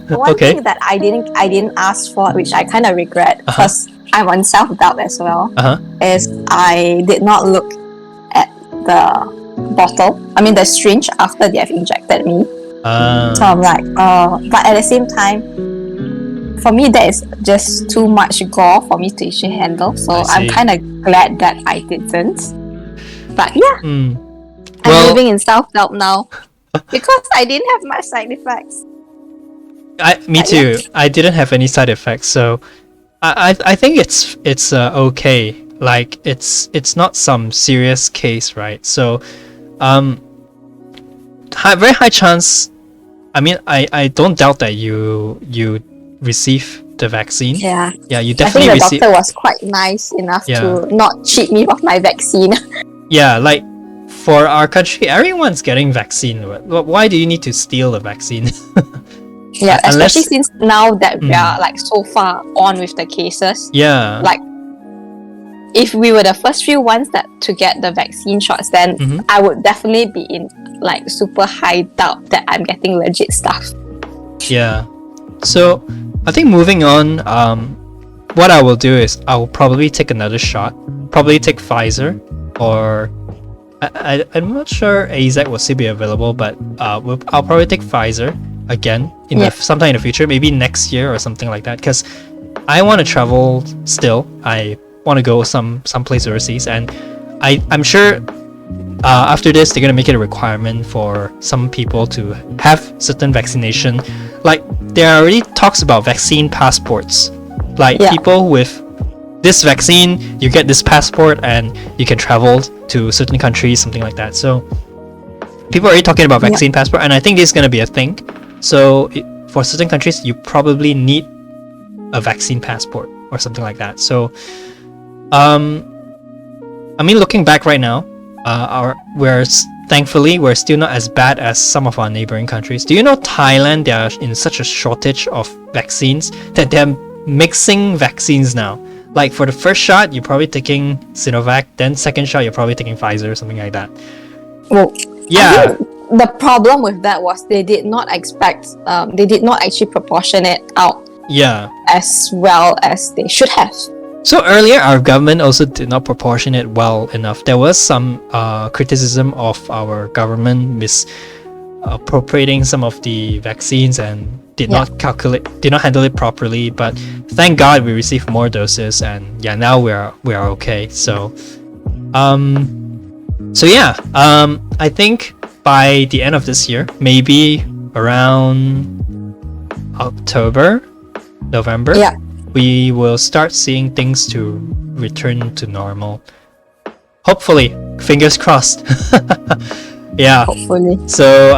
but one thing that I didn't ask for, which I kind of regret, because I'm on self-doubt as well, is I did not look at the bottle. I mean, the syringe after they have injected me. So I'm like, but at the same time, for me, that is just too much gore for me to actually handle. So I'm kind of glad that I didn't. But yeah, I'm living in self-doubt now. Because I didn't have much side effects. Me too. I didn't have any side effects, so I think it's okay. Like, it's not some serious case, right? So, very high chance. I mean, I don't doubt that you receive the vaccine. Yeah, you definitely. I think the doctor was quite nice enough to not cheat me of my vaccine. Yeah, like, for our country, everyone's getting vaccine. Why do you need to steal the vaccine? Yeah, especially since now that we are like so far on with the cases. Yeah. Like, if we were the first few ones to get the vaccine shots, then I would definitely be in like super high doubt that I'm getting legit stuff. Yeah. So I think moving on, what I will do is I will probably take another shot. Probably take Pfizer, or I'm not sure AZ will still be available, but I'll probably take Pfizer again sometime in the future, maybe next year or something like that, because I want to travel still. I want to go someplace overseas, and I'm sure after this they're gonna make it a requirement for some people to have certain vaccination. Like, there are already talks about vaccine passports, like people with this vaccine, you get this passport and you can travel to certain countries, something like that. So people are already talking about vaccine passport, and I think this is going to be a thing. So for certain countries, you probably need a vaccine passport or something like that. So I mean, looking back right now, thankfully we're still not as bad as some of our neighboring countries. Do you know Thailand, they are in such a shortage of vaccines that they're mixing vaccines now? Like, for the first shot, you're probably taking Sinovac. Then second shot, you're probably taking Pfizer or something like that. Well, I think the problem with that was they did not actually proportion it out. Yeah. As well as they should have. So earlier, our government also did not proportion it well enough. There was some criticism of our government misappropriating some of the vaccines and did not handle it properly. But thank God we received more doses, and now we are okay. So I think by the end of this year, maybe around October, November, we will start seeing things to return to normal. Hopefully, fingers crossed. Yeah. Hopefully. So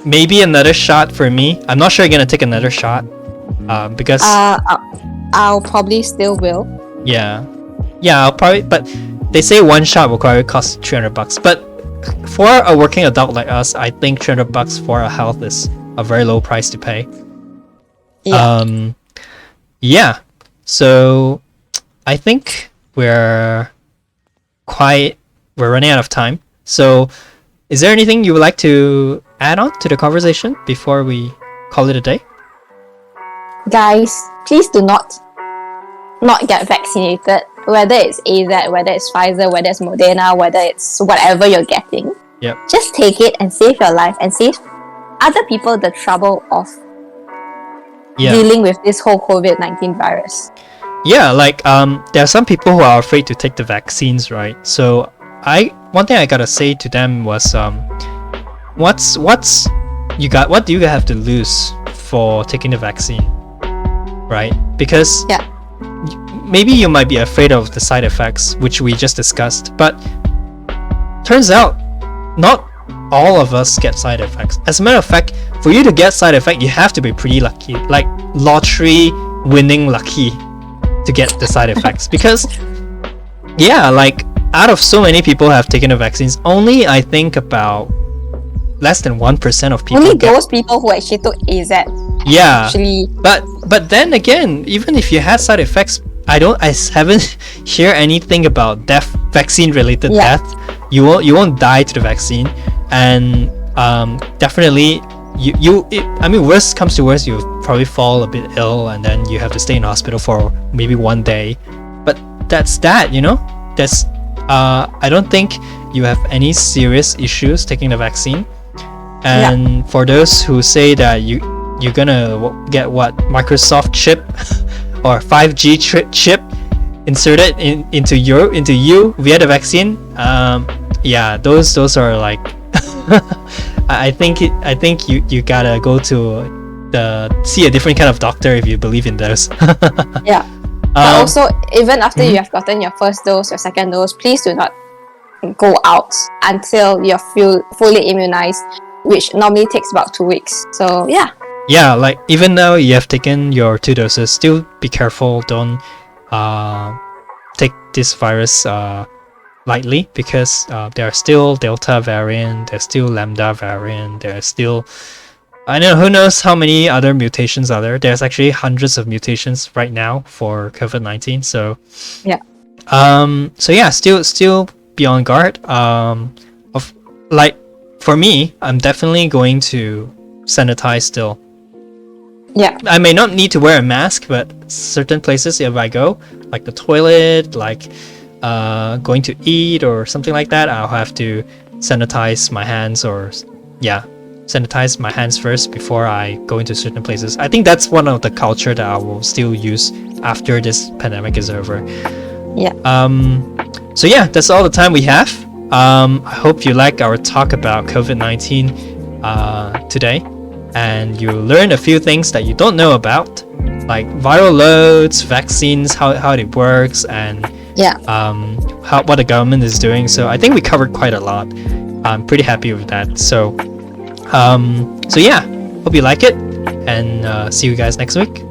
maybe another shot for me. I'm not sure I'm gonna take another shot. Because I'll probably still will. Yeah, I'll probably. But they say one shot will probably cost $300. But for a working adult like us, I think $300 for our health is a very low price to pay. Yeah. So I think we're running out of time. So is there anything you would like to add on to the conversation before we call it a day? Guys, please do not get vaccinated. Whether it's AZ, whether it's Pfizer, whether it's Moderna, whether it's whatever you're getting. Yep. Just take it and save your life and save other people the trouble of dealing with this whole COVID-19 virus. Yeah, like there are some people who are afraid to take the vaccines, right? So I one thing I gotta say to them was, what do you have to lose for taking the vaccine, right? Because maybe you might be afraid of the side effects, which we just discussed, but turns out not all of us get side effects. As a matter of fact, for you to get side effect, you have to be pretty lucky, like lottery winning lucky to get the side effects. Because like out of so many people who have taken the vaccines, only I think about less than 1% of people. Only those people who actually took AZ. Yeah. Actually. But then again, even if you had side effects, I haven't heard anything about vaccine related death. You won't die to the vaccine, and definitely worst comes to worst, you probably fall a bit ill and then you have to stay in hospital for maybe 1 day. But that's that, That's I don't think you have any serious issues taking the vaccine. And for those who say that you're gonna get what Microsoft chip or 5G chip inserted into you via the vaccine, those are like I think you gotta go to see a different kind of doctor if you believe in those. But also, even after you have gotten your first dose, your second dose, please do not go out until you're fully immunized, which normally takes about 2 weeks. So like even though you have taken your 2 doses, still be careful. Don't take this virus lightly, because there are still Delta variant, there's still Lambda variant, there's still, I know, who knows how many other mutations are there. There's actually hundreds of mutations right now for COVID-19. So still be on guard. For me, I'm definitely going to sanitize still. I may not need to wear a mask, but certain places if I go, like the toilet, like going to eat or something like that, I'll have to sanitize my hands, sanitize my hands first before I go into certain places. I think that's one of the culture that I will still use after this pandemic is over. That's all the time we have. I hope you like our talk about COVID-19 today, and you learn a few things that you don't know about, like viral loads, vaccines, how it works, and what the government is doing. So I think we covered quite a lot. I'm pretty happy with that. So hope you like it, and see you guys next week.